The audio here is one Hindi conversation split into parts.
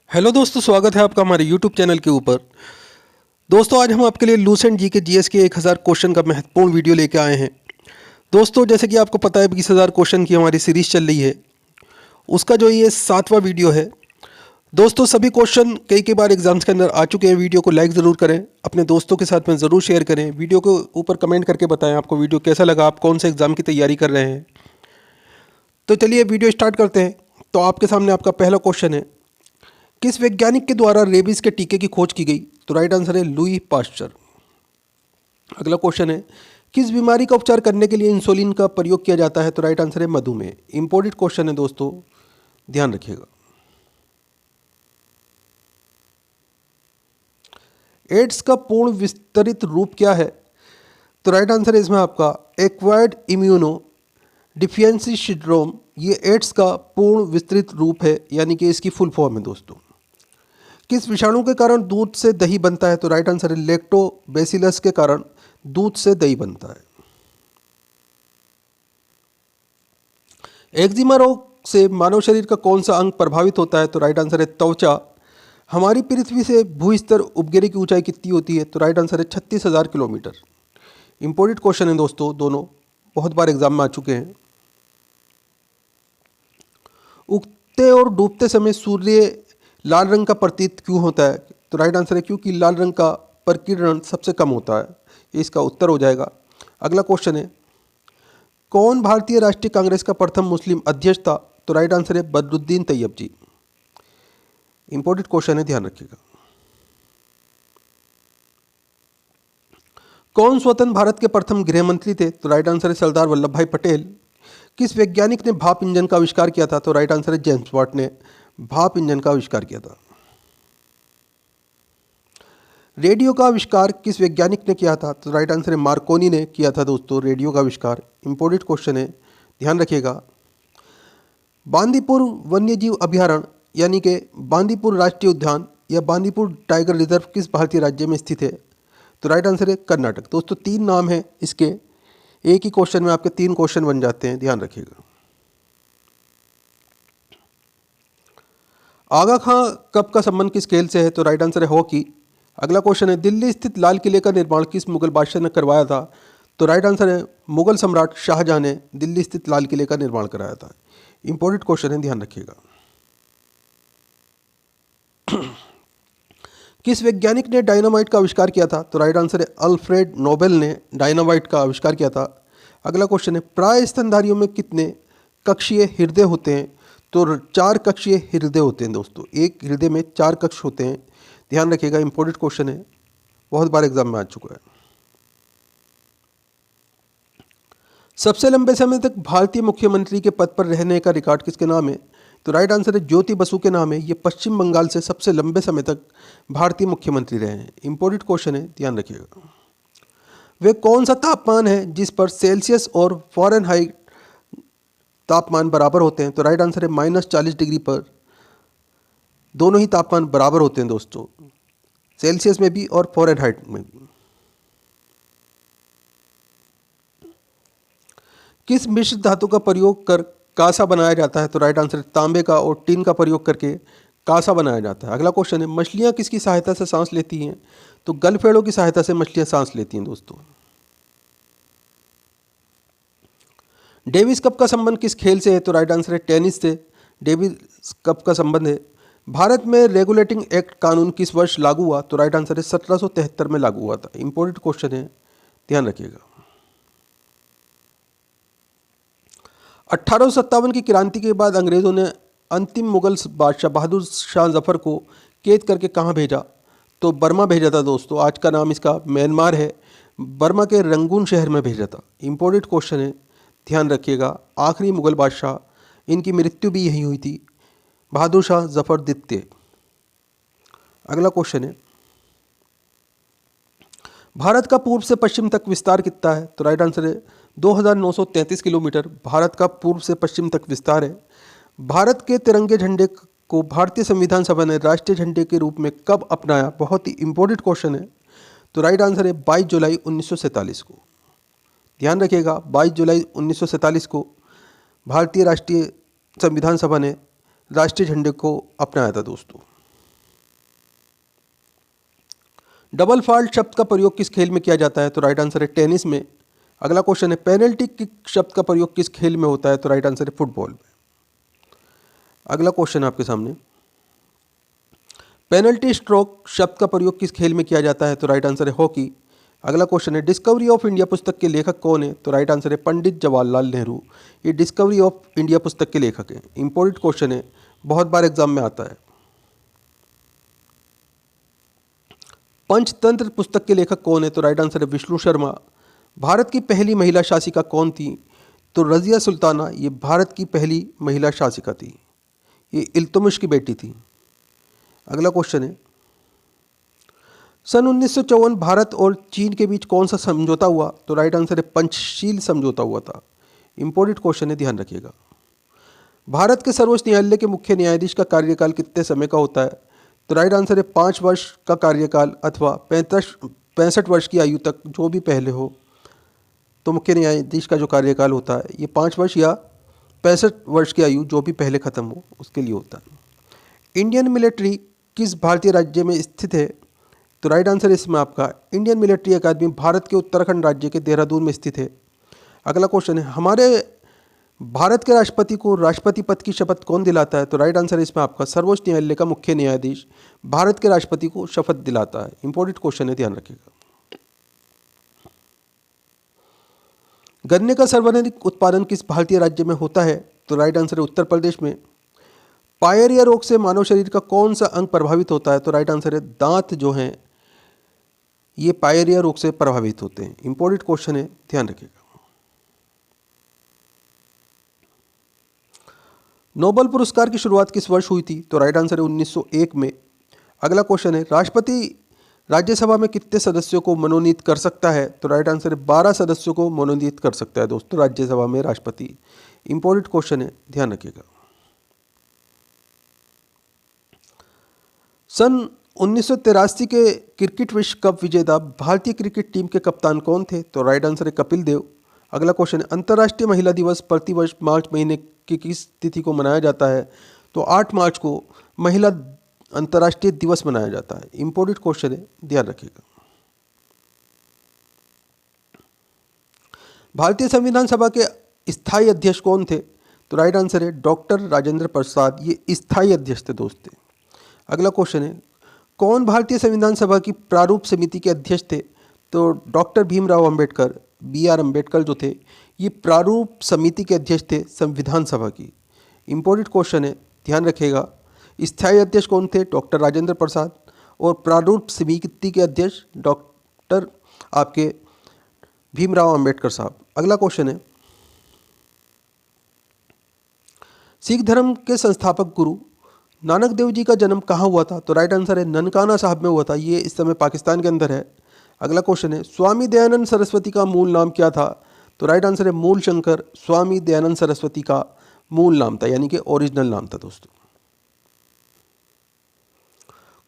हेलो दोस्तों, स्वागत है आपका हमारे यूट्यूब चैनल के ऊपर। दोस्तों, आज हम आपके लिए लूसेंट जी के जीएस के 1000 क्वेश्चन का महत्वपूर्ण वीडियो लेके आए हैं। दोस्तों, जैसे कि आपको पता है 20,000 क्वेश्चन की हमारी सीरीज चल रही है, उसका जो ये 7वां वीडियो है। दोस्तों, सभी क्वेश्चन कई बार एग्जाम्स के अंदर आ चुके हैं। वीडियो को लाइक ज़रूर करें, अपने दोस्तों के साथ में ज़रूर शेयर करें। वीडियो को ऊपर कमेंट करके बताएं आपको वीडियो कैसा लगा, आप कौन से एग्ज़ाम की तैयारी कर रहे हैं। तो चलिए वीडियो स्टार्ट करते हैं। तो आपके सामने आपका पहला क्वेश्चन है, किस वैज्ञानिक के द्वारा रेबीज के टीके की खोज की गई? तो राइट आंसर है लुई पास्चर। अगला क्वेश्चन है, किस बीमारी का उपचार करने के लिए इंसुलिन का प्रयोग किया जाता है? तो राइट आंसर है मधुमेह। इंपॉर्टेंट क्वेश्चन है दोस्तों, ध्यान रखिएगा। एड्स का पूर्ण विस्तृत रूप क्या है? तो राइट आंसर है इसमें आपका एक्वायर्ड इम्यूनो डिफिशियंसी सिंड्रोम। ये एड्स का पूर्ण विस्तृत रूप है, यानी कि इसकी फुल फॉर्म है दोस्तों। किस विषाणु के कारण दूध से दही बनता है? तो राइट आंसर है लैक्टोबैसिलस के कारण दूध से दही बनता है। एक्जिमा रोग से मानव शरीर का कौन सा अंग प्रभावित होता है? तो राइट आंसर है त्वचा। हमारी पृथ्वी से भूस्तर उपगिरी की ऊंचाई कितनी होती है? तो राइट आंसर है 36,000 किलोमीटर। इंपॉर्टेंट क्वेश्चन है दोस्तों, दोनों बहुत बार एग्जाम में आ चुके हैं। उगते और डूबते समय सूर्य लाल रंग का प्रतीत क्यों होता है? तो राइट आंसर है क्योंकि लाल रंग का प्रकीर्णन सबसे कम होता है। ये इसका उत्तर हो जाएगा। अगला क्वेश्चन है, कौन भारतीय राष्ट्रीय कांग्रेस का प्रथम मुस्लिम अध्यक्ष था? तो राइट आंसर है बदरुद्दीन तैयब जी। इंपॉर्टेंट क्वेश्चन है, ध्यान रखिएगा। कौन स्वतंत्र भारत के प्रथम गृह मंत्री थे? तो राइट आंसर है सरदार वल्लभ भाई पटेल। किस वैज्ञानिक ने भाप इंजन का आविष्कार किया था? तो राइट आंसर है जेम्स वाट ने भाप इंजन का आविष्कार किया था। रेडियो का आविष्कार किस वैज्ञानिक ने किया था? तो राइट आंसर है मार्कोनी ने किया था दोस्तों रेडियो का आविष्कार। इंपॉर्टेंट क्वेश्चन है, ध्यान रखिएगा। बांदीपुर वन्यजीव अभयारण्य यानी कि बांदीपुर राष्ट्रीय उद्यान या बांदीपुर टाइगर रिजर्व किस भारतीय राज्य में स्थित है? तो राइट आंसर है कर्नाटक। दोस्तों, 3 नाम है इसके, एक ही क्वेश्चन में आपके 3 क्वेश्चन बन जाते हैं, ध्यान रखिएगा। आगा खां कप का संबंध किस खेल से है? तो राइट आंसर है हॉकी। अगला क्वेश्चन है, दिल्ली स्थित लाल किले का निर्माण किस मुगल बादशाह ने करवाया था? तो राइट आंसर है मुगल सम्राट शाहजहां ने दिल्ली स्थित लाल किले का निर्माण कराया था। इंपॉर्टेंट क्वेश्चन है, ध्यान रखिएगा। किस वैज्ञानिक ने डायनामाइट का आविष्कार किया था? तो राइट आंसर है अल्फ्रेड नोबेल ने डायनामाइट का आविष्कार किया था। अगला क्वेश्चन है, प्राय स्तनधारियों में कितने कक्षीय हृदय होते हैं? तो 4 कक्षीय हृदय होते हैं दोस्तों, एक हृदय में 4 कक्ष होते हैं, ध्यान रखिएगा। इंपॉर्टेंट क्वेश्चन है, बहुत बार एग्जाम में आ चुका है। सबसे लंबे समय तक भारतीय मुख्यमंत्री के पद पर रहने का रिकॉर्ड किसके नाम है? तो राइट आंसर है ज्योति बसु के नाम है। ये पश्चिम बंगाल से सबसे लंबे समय तक भारतीय मुख्यमंत्री रहे हैं। इंपॉर्टेंट क्वेश्चन है, ध्यान रखिएगा। वे कौन सा तापमान है जिस पर सेल्सियस और फ़ारेनहाइट तापमान बराबर होते हैं? तो राइट आंसर है -40 डिग्री पर दोनों ही तापमान बराबर होते हैं दोस्तों, सेल्सियस में भी और फ़ारेनहाइट में भी। किस मिश्र धातु का प्रयोग कर कांसा बनाया जाता है? तो राइट आंसर है तांबे का और टिन का प्रयोग करके कांसा बनाया जाता है। अगला क्वेश्चन है, मछलियां किसकी सहायता से सांस लेती हैं? तो गलफेड़ों की सहायता से मछलियां सांस लेती हैं दोस्तों। डेविस कप का संबंध किस खेल से है? तो राइट आंसर है टेनिस से डेविस कप का संबंध है। भारत में रेगुलेटिंग एक्ट कानून किस वर्ष लागू हुआ? तो राइट आंसर है 1773 में लागू हुआ था। इंपॉर्टेंट क्वेश्चन है, ध्यान रखिएगा। 1857 की क्रांति के बाद अंग्रेजों ने अंतिम मुगल बादशाह बहादुर शाह जफर को कैद करके कहाँ भेजा? तो बर्मा भेजा था दोस्तों, आज का नाम इसका म्यांमार है। बर्मा के रंगून शहर में भेजा था। इंपॉर्टेंट क्वेश्चन है, ध्यान रखिएगा। आखिरी मुगल बादशाह, इनकी मृत्यु भी यहीं हुई थी, बहादुर शाह जफर द्वितीय। अगला क्वेश्चन है, भारत का पूर्व से पश्चिम तक विस्तार कितना है? तो राइट आंसर है 2933 किलोमीटर भारत का पूर्व से पश्चिम तक विस्तार है। भारत के तिरंगे झंडे को भारतीय संविधान सभा ने राष्ट्रीय झंडे के रूप में कब अपनाया? बहुत ही इंपॉर्टेंट क्वेश्चन है। तो राइट आंसर है 22 जुलाई 1947 को। ध्यान रखिएगा, 22 जुलाई 1947 को भारतीय राष्ट्रीय संविधान सभा ने राष्ट्रीय झंडे को अपनाया था दोस्तों। डबल फॉल्ट शब्द का प्रयोग किस खेल में किया जाता है? तो राइट आंसर है टेनिस में। अगला क्वेश्चन है पेनल्टी किक शब्द का प्रयोग किस खेल में होता है? तो राइट आंसर है फुटबॉल में। अगला क्वेश्चन है आपके सामने, पेनल्टी स्ट्रोक शब्द का प्रयोग किस खेल में किया जाता है? तो राइट आंसर है हॉकी। अगला क्वेश्चन है डिस्कवरी ऑफ इंडिया पुस्तक के लेखक कौन है? तो राइट आंसर है पंडित जवाहरलाल नेहरू। ये डिस्कवरी ऑफ इंडिया पुस्तक के लेखक हैं। इंपॉर्टेंट क्वेश्चन है, बहुत बार एग्जाम में आता है। पंचतंत्र पुस्तक के लेखक कौन है? तो राइट आंसर है विष्णु शर्मा। भारत की पहली महिला शासिका कौन थी? तो रजिया सुल्ताना ये भारत की पहली महिला शासिका थी। ये इल्तुतमिश की बेटी थी। अगला क्वेश्चन है, सन 1954 भारत और चीन के बीच कौन सा समझौता हुआ? तो राइट आंसर है पंचशील समझौता हुआ था। इंपॉर्टेंट क्वेश्चन है, ध्यान रखिएगा। भारत के सर्वोच्च न्यायालय के मुख्य न्यायाधीश का कार्यकाल कितने समय का होता है? तो राइट आंसर है 5 वर्ष का कार्यकाल अथवा 65 वर्ष की आयु तक, जो भी पहले हो। तो मुख्य न्यायाधीश का जो कार्यकाल होता है ये 5 वर्ष या 65 वर्ष की आयु, जो भी पहले ख़त्म हो उसके लिए होता है। इंडियन मिलिट्री किस भारतीय राज्य में स्थित है? तो राइट आंसर इसमें आपका इंडियन मिलिट्री अकादमी भारत के उत्तराखंड राज्य के देहरादून में स्थित है। अगला क्वेश्चन है, हमारे भारत के राष्ट्रपति को राष्ट्रपति पद की शपथ कौन दिलाता है? तो राइट आंसर इसमें आपका सर्वोच्च न्यायालय का मुख्य न्यायाधीश भारत के राष्ट्रपति को शपथ दिलाता है। इंपॉर्टेंट क्वेश्चन है, ध्यान रखिएगा। गन्ने का सर्वाधिक उत्पादन किस भारतीय राज्य में होता है? तो राइट आंसर है उत्तर प्रदेश में। पायरिया रोग से मानव शरीर का कौन सा अंग प्रभावित होता है? तो राइट आंसर है दांत जो हैं ये पायरिया रोग से प्रभावित होते हैं। इंपॉर्टेंट क्वेश्चन है, ध्यान रखिएगा। नोबेल पुरस्कार की शुरुआत किस वर्ष हुई थी? तो राइट आंसर है 1901 में। अगला क्वेश्चन है, राष्ट्रपति राज्यसभा में कितने सदस्यों को मनोनीत कर सकता है? तो राइट आंसर है 12 सदस्यों को मनोनीत कर सकता है दोस्तों राज्यसभा में राष्ट्रपति। इंपॉर्टेंट क्वेश्चन है, ध्यान रखिएगा। सन 1983 के क्रिकेट विश्व कप विजेता भारतीय क्रिकेट टीम के कप्तान कौन थे? तो राइट आंसर है कपिल देव। अगला क्वेश्चन है, अंतर्राष्ट्रीय महिला दिवस प्रतिवर्ष मार्च महीने की किस तिथि को मनाया जाता है? तो 8 मार्च को महिला अंतर्राष्ट्रीय दिवस मनाया जाता है। इंपॉर्टेंट क्वेश्चन है, ध्यान रखिएगा। भारतीय संविधान सभा के स्थायी अध्यक्ष कौन थे? तो राइट आंसर है डॉक्टर राजेंद्र प्रसाद, ये स्थायी अध्यक्ष थे दोस्त। अगला क्वेश्चन है, कौन भारतीय संविधान सभा की प्रारूप समिति के अध्यक्ष थे? तो डॉक्टर भीमराव अंबेडकर, BR अम्बेडकर जो थे ये प्रारूप समिति के अध्यक्ष थे संविधान सभा की। इंपॉर्टेंट क्वेश्चन है, ध्यान रखिएगा। स्थायी अध्यक्ष कौन थे? डॉक्टर राजेंद्र प्रसाद। और प्रारूप समिति के अध्यक्ष डॉक्टर आपके भीमराव अंबेडकर साहब। अगला क्वेश्चन है, सिख धर्म के संस्थापक गुरु नानक देव जी का जन्म कहाँ हुआ था? तो राइट आंसर है ननकाना साहब में हुआ था। ये इस समय पाकिस्तान के अंदर है। अगला क्वेश्चन है, स्वामी दयानंद सरस्वती का मूल नाम क्या था? तो राइट आंसर है मूल शंकर। स्वामी दयानंद सरस्वती का मूल नाम था, यानी कि ओरिजिनल नाम था दोस्तों।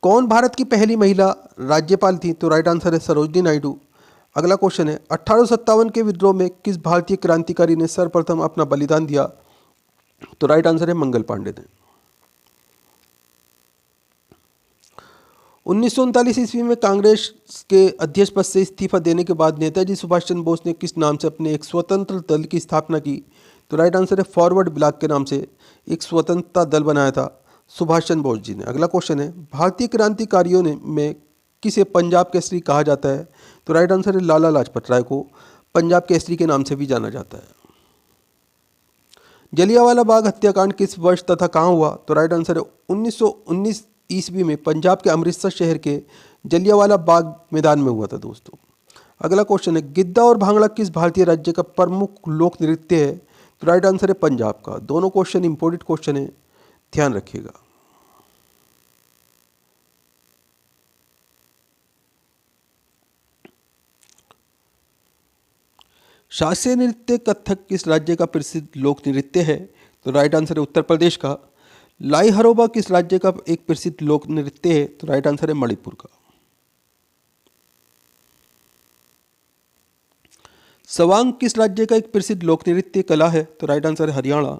कौन भारत की पहली महिला राज्यपाल थी? तो राइट आंसर है सरोजिनी नायडू। अगला क्वेश्चन है, 1857 के विद्रोह में किस भारतीय क्रांतिकारी ने सर्वप्रथम अपना बलिदान दिया? तो राइट आंसर है मंगल पांडे ने। 1939 ईस्वी में कांग्रेस के अध्यक्ष पद से इस्तीफा देने के बाद नेताजी सुभाष चंद्र बोस ने किस नाम से अपने एक स्वतंत्र दल की स्थापना की? तो राइट आंसर है फॉरवर्ड ब्लॉक के नाम से एक स्वतंत्रता दल बनाया था सुभाष चंद्र बोस जी ने। अगला क्वेश्चन है, भारतीय क्रांतिकारियों में किसे पंजाब केसरी कहा जाता है? तो राइट आंसर है लाला लाजपत राय को पंजाब केसरी के नाम से भी जाना जाता है। जलियांवाला बाग हत्याकांड किस वर्ष तथा कहाँ हुआ? तो राइट आंसर है 1919 ईस्वी में पंजाब के अमृतसर शहर के जलियांवाला बाग मैदान में हुआ था दोस्तों। अगला क्वेश्चन है, गिद्दा और भांगड़ा किस भारतीय राज्य का प्रमुख लोक नृत्य है? तो राइट आंसर है पंजाब का। दोनों क्वेश्चन इंपॉर्टेंट क्वेश्चन है, ध्यान रखिएगा। शास्त्रीय नृत्य कथक किस राज्य का प्रसिद्ध लोक नृत्य है? तो राइट आंसर है उत्तर प्रदेश का। लाई हरोबा किस राज्य का एक प्रसिद्ध लोक नृत्य है? तो राइट आंसर है मणिपुर का। सवांग किस राज्य का एक प्रसिद्ध लोक नृत्य कला है? तो राइट आंसर है हरियाणा।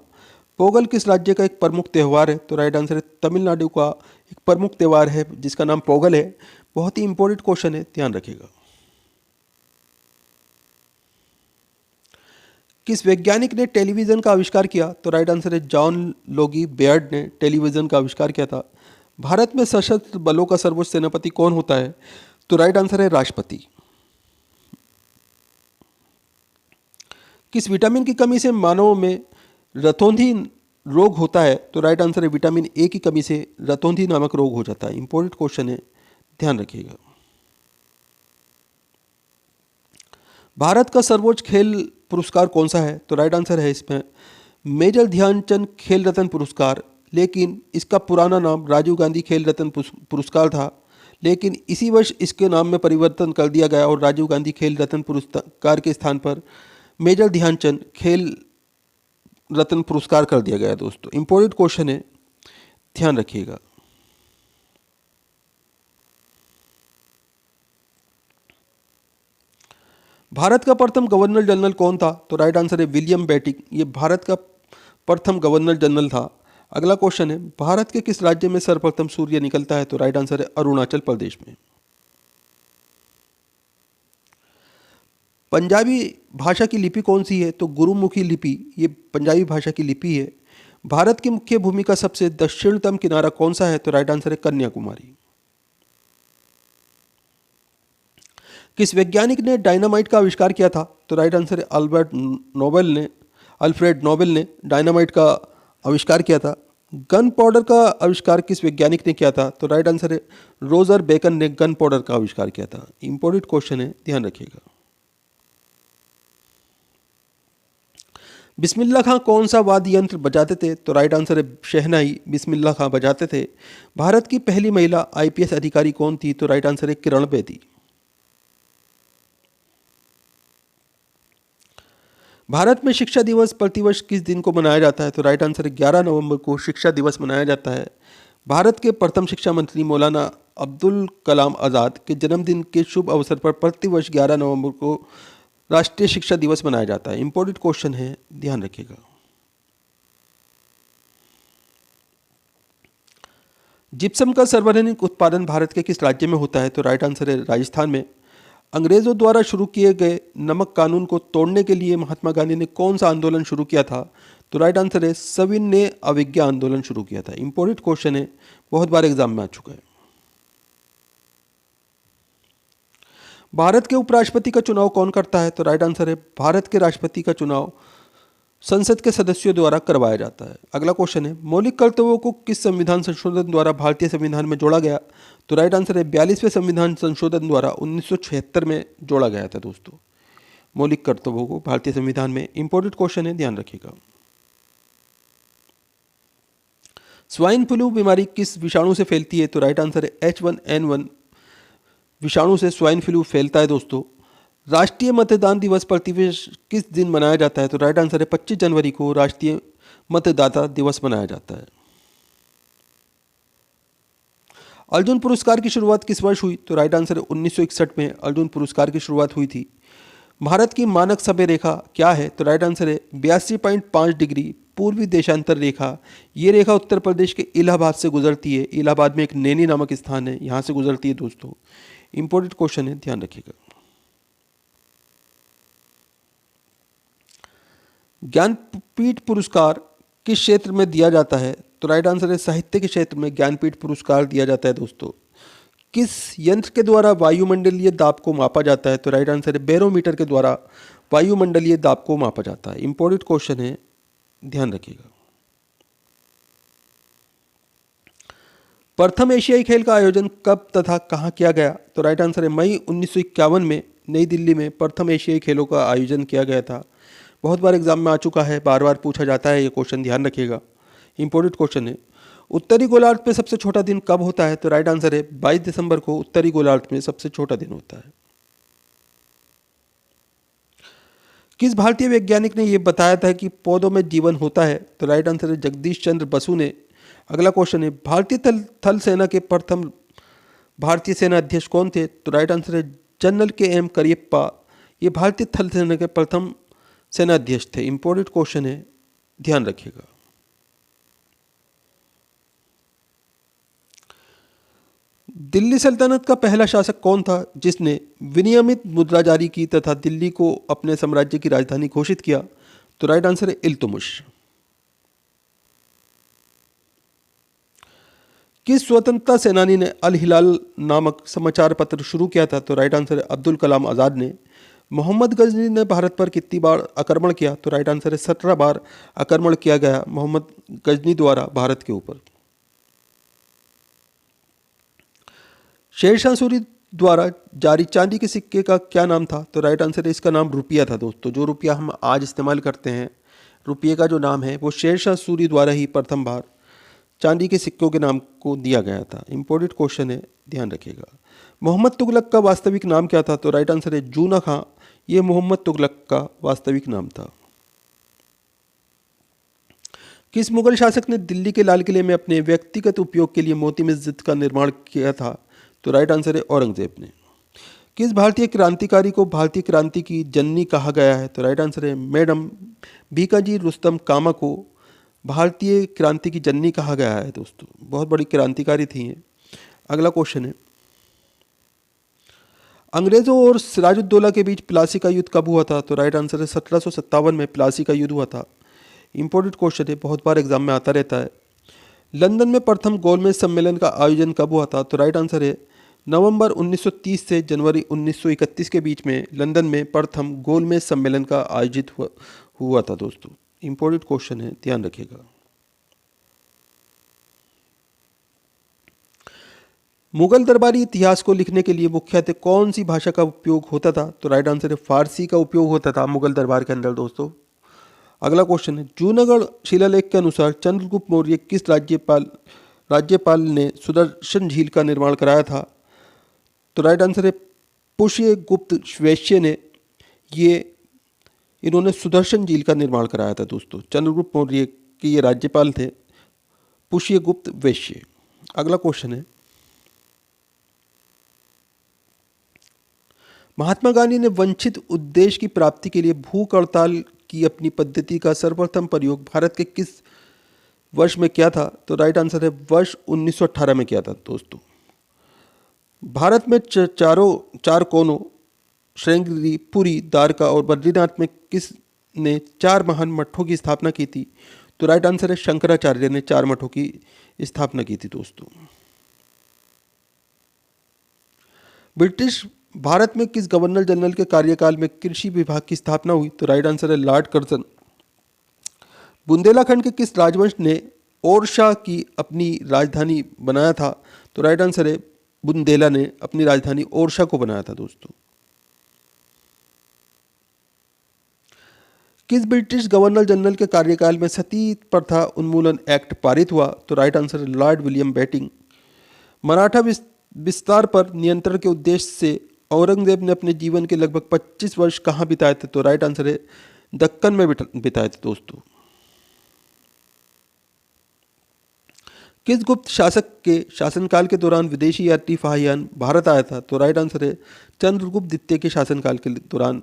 पोगल किस राज्य का एक प्रमुख त्यौहार है? तो राइट आंसर है तमिलनाडु का एक प्रमुख त्यौहार है जिसका नाम पोगल है, बहुत ही इंपॉर्टेंट क्वेश्चन है, ध्यान रखिएगा। किस वैज्ञानिक ने टेलीविजन का आविष्कार किया? तो राइट आंसर है जॉन लोगी बेयर्ड ने टेलीविजन का आविष्कार किया था। भारत में सशस्त्र बलों का सर्वोच्च सेनापति कौन होता है? तो राइट आंसर है राष्ट्रपति। किस विटामिन की कमी से मानव में रतौंधी रोग होता है? तो राइट आंसर है विटामिन ए की कमी से रतौंधी नामक रोग हो जाता है। इंपॉर्टेंट क्वेश्चन है, ध्यान रखिएगा। भारत का सर्वोच्च खेल पुरस्कार कौन सा है? तो राइट आंसर है इसमें मेजर ध्यानचंद खेल रत्न पुरस्कार, लेकिन इसका पुराना नाम राजीव गांधी खेल रत्न पुरस्कार था, लेकिन इसी वर्ष इसके नाम में परिवर्तन कर दिया गया और राजीव गांधी खेल रत्न पुरस्कार के स्थान पर मेजर ध्यानचंद खेल रत्न पुरस्कार कर दिया गया। दोस्तों इंपॉर्टेंट क्वेश्चन है, ध्यान रखिएगा। भारत का प्रथम गवर्नर जनरल कौन था? तो राइट आंसर है विलियम बेंटिक, ये भारत का प्रथम गवर्नर जनरल था। अगला क्वेश्चन है भारत के किस राज्य में सर्वप्रथम सूर्य निकलता है? तो राइट आंसर है अरुणाचल प्रदेश में। पंजाबी भाषा की लिपि कौन सी है? तो गुरुमुखी लिपि, ये पंजाबी भाषा की लिपि है। भारत की मुख्य भूमि का सबसे दक्षिणतम किनारा कौन सा है? तो राइट आंसर है कन्याकुमारी। किस वैज्ञानिक ने डायनामाइट का आविष्कार किया था? तो राइट आंसर है अल्फ्रेड नोबेल ने डायनामाइट का आविष्कार किया था। गन पाउडर का आविष्कार किस वैज्ञानिक ने किया था? तो राइट आंसर है रोजर बेकन ने गन पाउडर का आविष्कार किया था। इंपॉर्टेंट क्वेश्चन है, ध्यान रखिएगा। बिस्मिल्लाह खां कौन सा वाद्य यंत्र बजाते थे? तो राइट आंसर है शहनाई बिस्मिल्लाह खां बजाते थे। भारत की पहली महिला आईपीएस अधिकारी कौन थी? तो राइट आंसर है किरण बेदी। भारत में शिक्षा दिवस प्रतिवर्ष किस दिन को मनाया जाता है? तो राइट आंसर है 11 नवंबर को शिक्षा दिवस मनाया जाता है। भारत के प्रथम शिक्षा मंत्री मौलाना अब्दुल कलाम आज़ाद के जन्मदिन के शुभ अवसर पर प्रतिवर्ष 11 नवंबर को राष्ट्रीय शिक्षा दिवस मनाया जाता है। इंपॉर्टेंट क्वेश्चन है, ध्यान रखिएगा। जिप्सम का सर्वाधिक उत्पादन भारत के किस राज्य में होता है? तो राइट आंसर है राजस्थान में। अंग्रेजों द्वारा शुरू किए गए नमक कानून को तोड़ने के लिए महात्मा गांधी ने कौन सा आंदोलन शुरू किया था? तो राइट आंसर है सविनय अवज्ञा आंदोलन शुरू किया था। इंपॉर्टेंट क्वेश्चन है, बहुत बार एग्जाम में आ चुका है। भारत के उपराष्ट्रपति का चुनाव कौन करता है? तो राइट आंसर है भारत के राष्ट्रपति का चुनाव संसद के सदस्यों द्वारा करवाया जाता है। अगला क्वेश्चन है मौलिक कर्तव्यों को किस संविधान संशोधन द्वारा भारतीय संविधान में जोड़ा गया? तो राइट आंसर है 42वें संविधान संशोधन द्वारा 1976 में जोड़ा गया था। दोस्तों मौलिक कर्तव्यों को भारतीय संविधान में। इंपॉर्टेंट क्वेश्चन है, ध्यान रखिएगा। स्वाइन फ्लू बीमारी किस विषाणु से फैलती है? तो राइट आंसर है H1N1 विषाणु से स्वाइन फ्लू फैलता है। दोस्तों राष्ट्रीय मतदान दिवस प्रतिवर्ष किस दिन मनाया जाता है? तो राइट आंसर है 25 जनवरी को राष्ट्रीय मतदाता दिवस मनाया जाता है। अर्जुन पुरस्कार की शुरुआत किस वर्ष हुई? तो राइट आंसर है 1961 में अर्जुन पुरस्कार की शुरुआत हुई थी। भारत की मानक समय रेखा क्या है? तो राइट आंसर है 82.5 डिग्री पूर्वी देशांतर रेखा। ये रेखा उत्तर प्रदेश के इलाहाबाद से गुजरती है। इलाहाबाद में एक नैनी नामक स्थान है, यहाँ से गुजरती है। दोस्तों इंपॉर्टेंट क्वेश्चन है, ध्यान रखिएगा। ज्ञानपीठ पुरस्कार किस क्षेत्र में दिया जाता है? तो राइट आंसर है साहित्य के क्षेत्र में ज्ञानपीठ पुरस्कार दिया जाता है। दोस्तों किस यंत्र के द्वारा वायुमंडलीय दाब को मापा जाता है? तो राइट आंसर है बैरोमीटर के द्वारा वायुमंडलीय दाब को मापा जाता है। इंपॉर्टेंट क्वेश्चन है, ध्यान रखिएगा। प्रथम एशियाई खेल का आयोजन कब तथा कहाँ किया गया? तो राइट आंसर है मई 1951 में नई दिल्ली में प्रथम एशियाई खेलों का आयोजन किया गया था। बहुत बार एग्जाम में आ चुका है, बार बार पूछा जाता है ये क्वेश्चन, ध्यान रखिएगा। इंपॉर्टेंट क्वेश्चन है उत्तरी गोलार्ध में सबसे छोटा दिन कब होता है? तो राइट आंसर है 22 दिसंबर को उत्तरी गोलार्ध में सबसे छोटा दिन होता है। किस भारतीय वैज्ञानिक ने यह बताया था कि पौधों में जीवन होता है? तो राइट आंसर है जगदीश चंद्र बसु ने। अगला क्वेश्चन है भारतीय थल सेना के प्रथम भारतीय सेना अध्यक्ष कौन थे? तो राइट आंसर है जनरल KM करियप्पा। ये भारतीय थल सेना के प्रथम सेना अध्यक्ष थे। इंपॉर्टेंट क्वेश्चन है, ध्यान रखिएगा। दिल्ली सल्तनत का पहला शासक कौन था जिसने विनियमित मुद्रा जारी की तथा दिल्ली को अपने साम्राज्य की राजधानी घोषित किया? तो राइट आंसर है इल्तुतमिश। किस स्वतंत्रता सेनानी ने अल हिलाल नामक समाचार पत्र शुरू किया था? तो राइट आंसर है अब्दुल कलाम आज़ाद ने। मोहम्मद गजनी ने भारत पर कितनी बार आक्रमण किया? तो राइट आंसर है 17 बार आक्रमण किया गया मोहम्मद गजनी द्वारा भारत के ऊपर। शेरशाह सूरी द्वारा जारी चांदी के सिक्के का क्या नाम था? तो राइट आंसर है इसका नाम रुपया था दोस्तों। जो रुपया हम आज इस्तेमाल करते हैं, रुपये का जो नाम है वो शेरशाह सूरी द्वारा ही प्रथम बार चांदी के सिक्कों के नाम को दिया गया था। इंपॉर्टेंट क्वेश्चन है, ध्यान रखिएगा। मोहम्मद तुगलक का वास्तविक नाम क्या था? तो राइट आंसर है जूना खां। ये मोहम्मद तुगलक का वास्तविक नाम था। किस मुगल शासक ने दिल्ली के लाल किले में अपने व्यक्तिगत उपयोग के लिए मोती मस्जिद का निर्माण किया था? तो राइट आंसर है औरंगजेब ने। किस भारतीय क्रांतिकारी को भारतीय क्रांति की जननी कहा गया है? तो राइट आंसर है मैडम भीकाजी रुस्तम कामा को भारतीय क्रांति की जननी कहा गया है दोस्तों। बहुत बड़ी क्रांतिकारी थी ये। अगला क्वेश्चन है, अंग्रेजों और सिराजुद्दौला के बीच प्लासी का युद्ध कब हुआ था? तो राइट आंसर है 1757 में प्लासी का युद्ध हुआ था। इंपॉर्टेंट क्वेश्चन है, बहुत बार एग्जाम में आता रहता है। लंदन में प्रथम गोलमेज सम्मेलन का आयोजन कब हुआ था? तो राइट आंसर है नवंबर 1930 से जनवरी 1931 के बीच में लंदन में प्रथम गोलमेज सम्मेलन का आयोजित हुआ था दोस्तों। इंपॉर्टेंट क्वेश्चन है, ध्यान रखिएगा। मुगल दरबारी इतिहास को लिखने के लिए मुख्यतः कौन सी भाषा का उपयोग होता था? तो राइट आंसर है फारसी का उपयोग होता था मुगल दरबार के अंदर दोस्तों। अगला क्वेश्चन है, जूनागढ़ शिलालेख के अनुसार चंद्रगुप्त मौर्य किस राज्यपाल ने सुदर्शन झील का निर्माण कराया था? तो राइट आंसर है पुष्यगुप्त वैश्य ने। इन्होंने सुदर्शन झील का निर्माण कराया था दोस्तों। चंद्रगुप्त मौर्य के ये राज्यपाल थे पुष्यगुप्त वैश्य। अगला क्वेश्चन है, महात्मा गांधी ने वंचित उद्देश्य की प्राप्ति के लिए भूख हड़ताल की अपनी पद्धति का सर्वप्रथम प्रयोग भारत के किस वर्ष में किया था? तो राइट आंसर है वर्ष 1918 में किया था दोस्तों। भारत में चार कोनों श्रृंगेरी, पुरी, द्वारका और बद्रीनाथ में किस ने 4 महान मठों की स्थापना की थी? तो राइट आंसर है शंकराचार्य ने 4 मठों की स्थापना की थी दोस्तों। ब्रिटिश भारत में किस गवर्नर जनरल के कार्यकाल में कृषि विभाग की स्थापना हुई? तो राइट आंसर है लॉर्ड कर्जन। बुंदेलाखंड के किस राजवंश ने ओरछा की अपनी राजधानी बनाया था? तो राइट आंसर है बुंदेला ने अपनी राजधानी ओरछा को बनाया था दोस्तों। किस ब्रिटिश गवर्नर जनरल के कार्यकाल में सती प्रथा उन्मूलन एक्ट पारित हुआ? तो राइट आंसर है लॉर्ड विलियम बेंटिंक। मराठा विस्तार पर नियंत्रण के उद्देश्य से औरंगजेब ने अपने जीवन के लगभग 25 वर्ष कहाँ बिताए थे? तो राइट आंसर है दक्कन में बिताए थे दोस्तों। किस गुप्त शासक के शासनकाल के दौरान विदेशी यात्री फाहियान भारत आया था? तो राइट आंसर है चंद्रगुप्त द्वितीय के शासनकाल के दौरान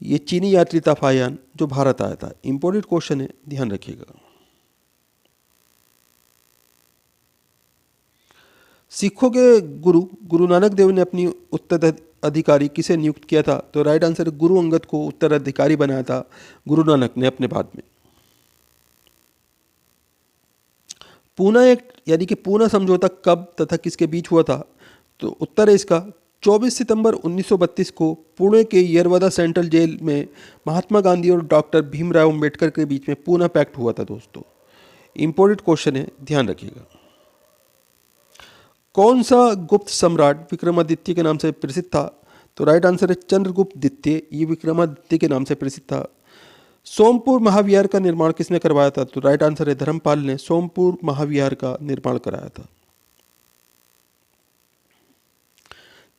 ये चीनी यात्री था फाहियान जो भारत आया था। इंपॉर्टेंट क्वेश्चन है, ध्यान रखिएगा। सिखों के गुरु नानक देव ने अपनी उत्तराधिकारी किसे नियुक्त किया था? तो राइट आंसर है गुरु अंगद को उत्तराधिकारी बनाया था गुरु नानक ने अपने बाद में। पूना एक्ट यानी कि पूना समझौता कब तथा किसके बीच हुआ था? तो उत्तर है इसका 24 सितंबर 1932 को पुणे के यरवदा सेंट्रल जेल में महात्मा गांधी और डॉक्टर भीमराव अम्बेडकर के बीच में पूना पैक्ट हुआ था दोस्तों। इंपॉर्टेंट क्वेश्चन है, ध्यान रखिएगा। कौन सा गुप्त सम्राट विक्रमादित्य के नाम से प्रसिद्ध था? तो राइट आंसर है चंद्रगुप्त द्वितीय। ये विक्रमादित्य के नाम से प्रसिद्ध था। सोमपुर महाविहार का निर्माण किसने करवाया था? तो राइट आंसर है धर्मपाल ने सोमपुर महाविहार का निर्माण कराया था।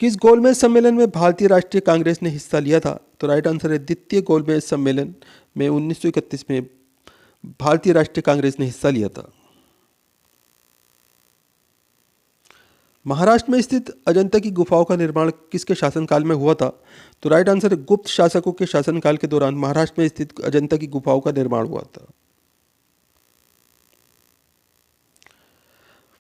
किस गोलमेज सम्मेलन में भारतीय राष्ट्रीय कांग्रेस ने हिस्सा लिया था? तो राइट आंसर है द्वितीय गोलमेज सम्मेलन में 1931 में भारतीय राष्ट्रीय कांग्रेस ने हिस्सा लिया था। महाराष्ट्र में स्थित अजंता की गुफाओं का निर्माण किसके शासनकाल में हुआ था? तो राइट आंसर है गुप्त शासकों के शासनकाल के दौरान महाराष्ट्र में स्थित अजंता की गुफाओं का निर्माण हुआ था।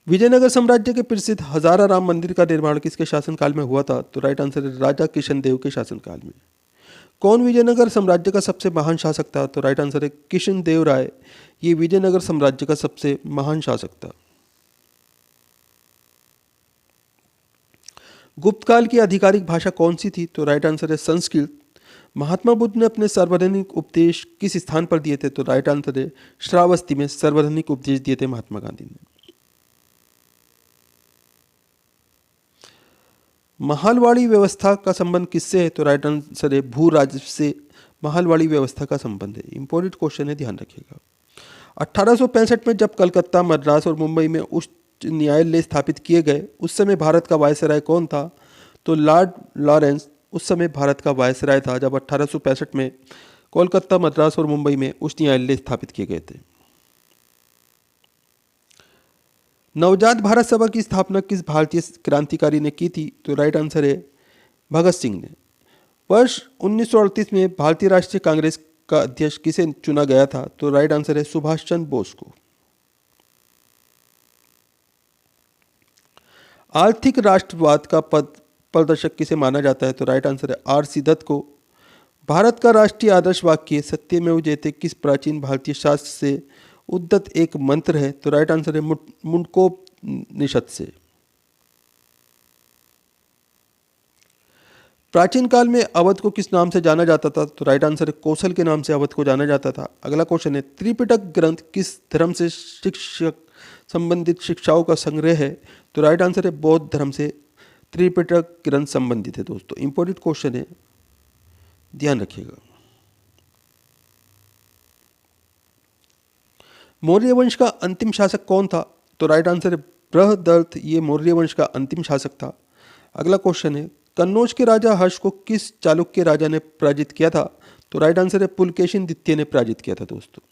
विजयनगर साम्राज्य के प्रसिद्ध हजारा राम मंदिर का निर्माण किसके शासनकाल में हुआ था? तो राइट आंसर है राजा किशनदेव के शासनकाल में। कौन विजयनगर साम्राज्य का सबसे महान शासक था? तो राइट आंसर है किशनदेव राय। ये विजयनगर साम्राज्य का सबसे महान शासक था। गुप्त काल की आधिकारिक भाषा कौन सी थी? तो राइट आंसर है संस्कृत। महात्मा बुद्ध ने अपने सार्वजनिक उपदेश किस स्थान पर दिए थे? तो राइट आंसर है श्रावस्ती में सार्वजनिक उपदेश दिए थे महात्मा गांधी ने। महालवाड़ी व्यवस्था का संबंध किससे है? तो राइट आंसर है भू राजस्व से महालवाड़ी व्यवस्था का संबंध है। इंपॉर्टेंट क्वेश्चन है, ध्यान रखिएगा। 1865 में जब कलकत्ता, मद्रास और मुंबई में उच्च न्यायालय स्थापित किए गए, उस समय भारत का वायसराय कौन था? तो लॉर्ड लॉरेंस उस समय भारत का वायसराय था जब 1865 में कोलकाता, मद्रास और मुंबई में उच्च न्यायालय स्थापित किए गए थे। नवजात भारत सभा की स्थापना किस भारतीय क्रांतिकारी ने की थी? तो राइट आंसर है भगत सिंह ने। वर्ष 1938 में भारतीय राष्ट्रीय कांग्रेस का अध्यक्ष किसे चुना गया था? तो राइट आंसर है सुभाष चंद्र बोस को। आर्थिक राष्ट्रवाद का पद प्रदर्शक किसे माना जाता है? तो राइट आंसर है आर.सी. दत्त को। भारत का राष्ट्रीय आदर्श वाक्य सत्यमेव जयते किस प्राचीन भारतीय शास्त्र से उद्धत एक मंत्र है? तो राइट आंसर है मुंडकोपनिषद से। प्राचीन काल में अवध को किस नाम से जाना जाता था? तो राइट आंसर है कौशल के नाम से अवध को जाना जाता था। अगला क्वेश्चन है त्रिपिटक ग्रंथ किस धर्म से शिक्षक संबंधित शिक्षाओं का संग्रह है? तो राइट आंसर है बौद्ध धर्म से त्रिपिटक ग्रंथ संबंधित है। दोस्तों इंपॉर्टेंट क्वेश्चन है, ध्यान रखिएगा। मौर्य वंश का अंतिम शासक कौन था? तो राइट आंसर है बृहदर्थ। ये मौर्य वंश का अंतिम शासक था। अगला क्वेश्चन है कन्नौज के राजा हर्ष को किस चालुक्य राजा ने पराजित किया था? तो राइट आंसर है पुलकेशिन द्वितीय ने पराजित किया था। दोस्तों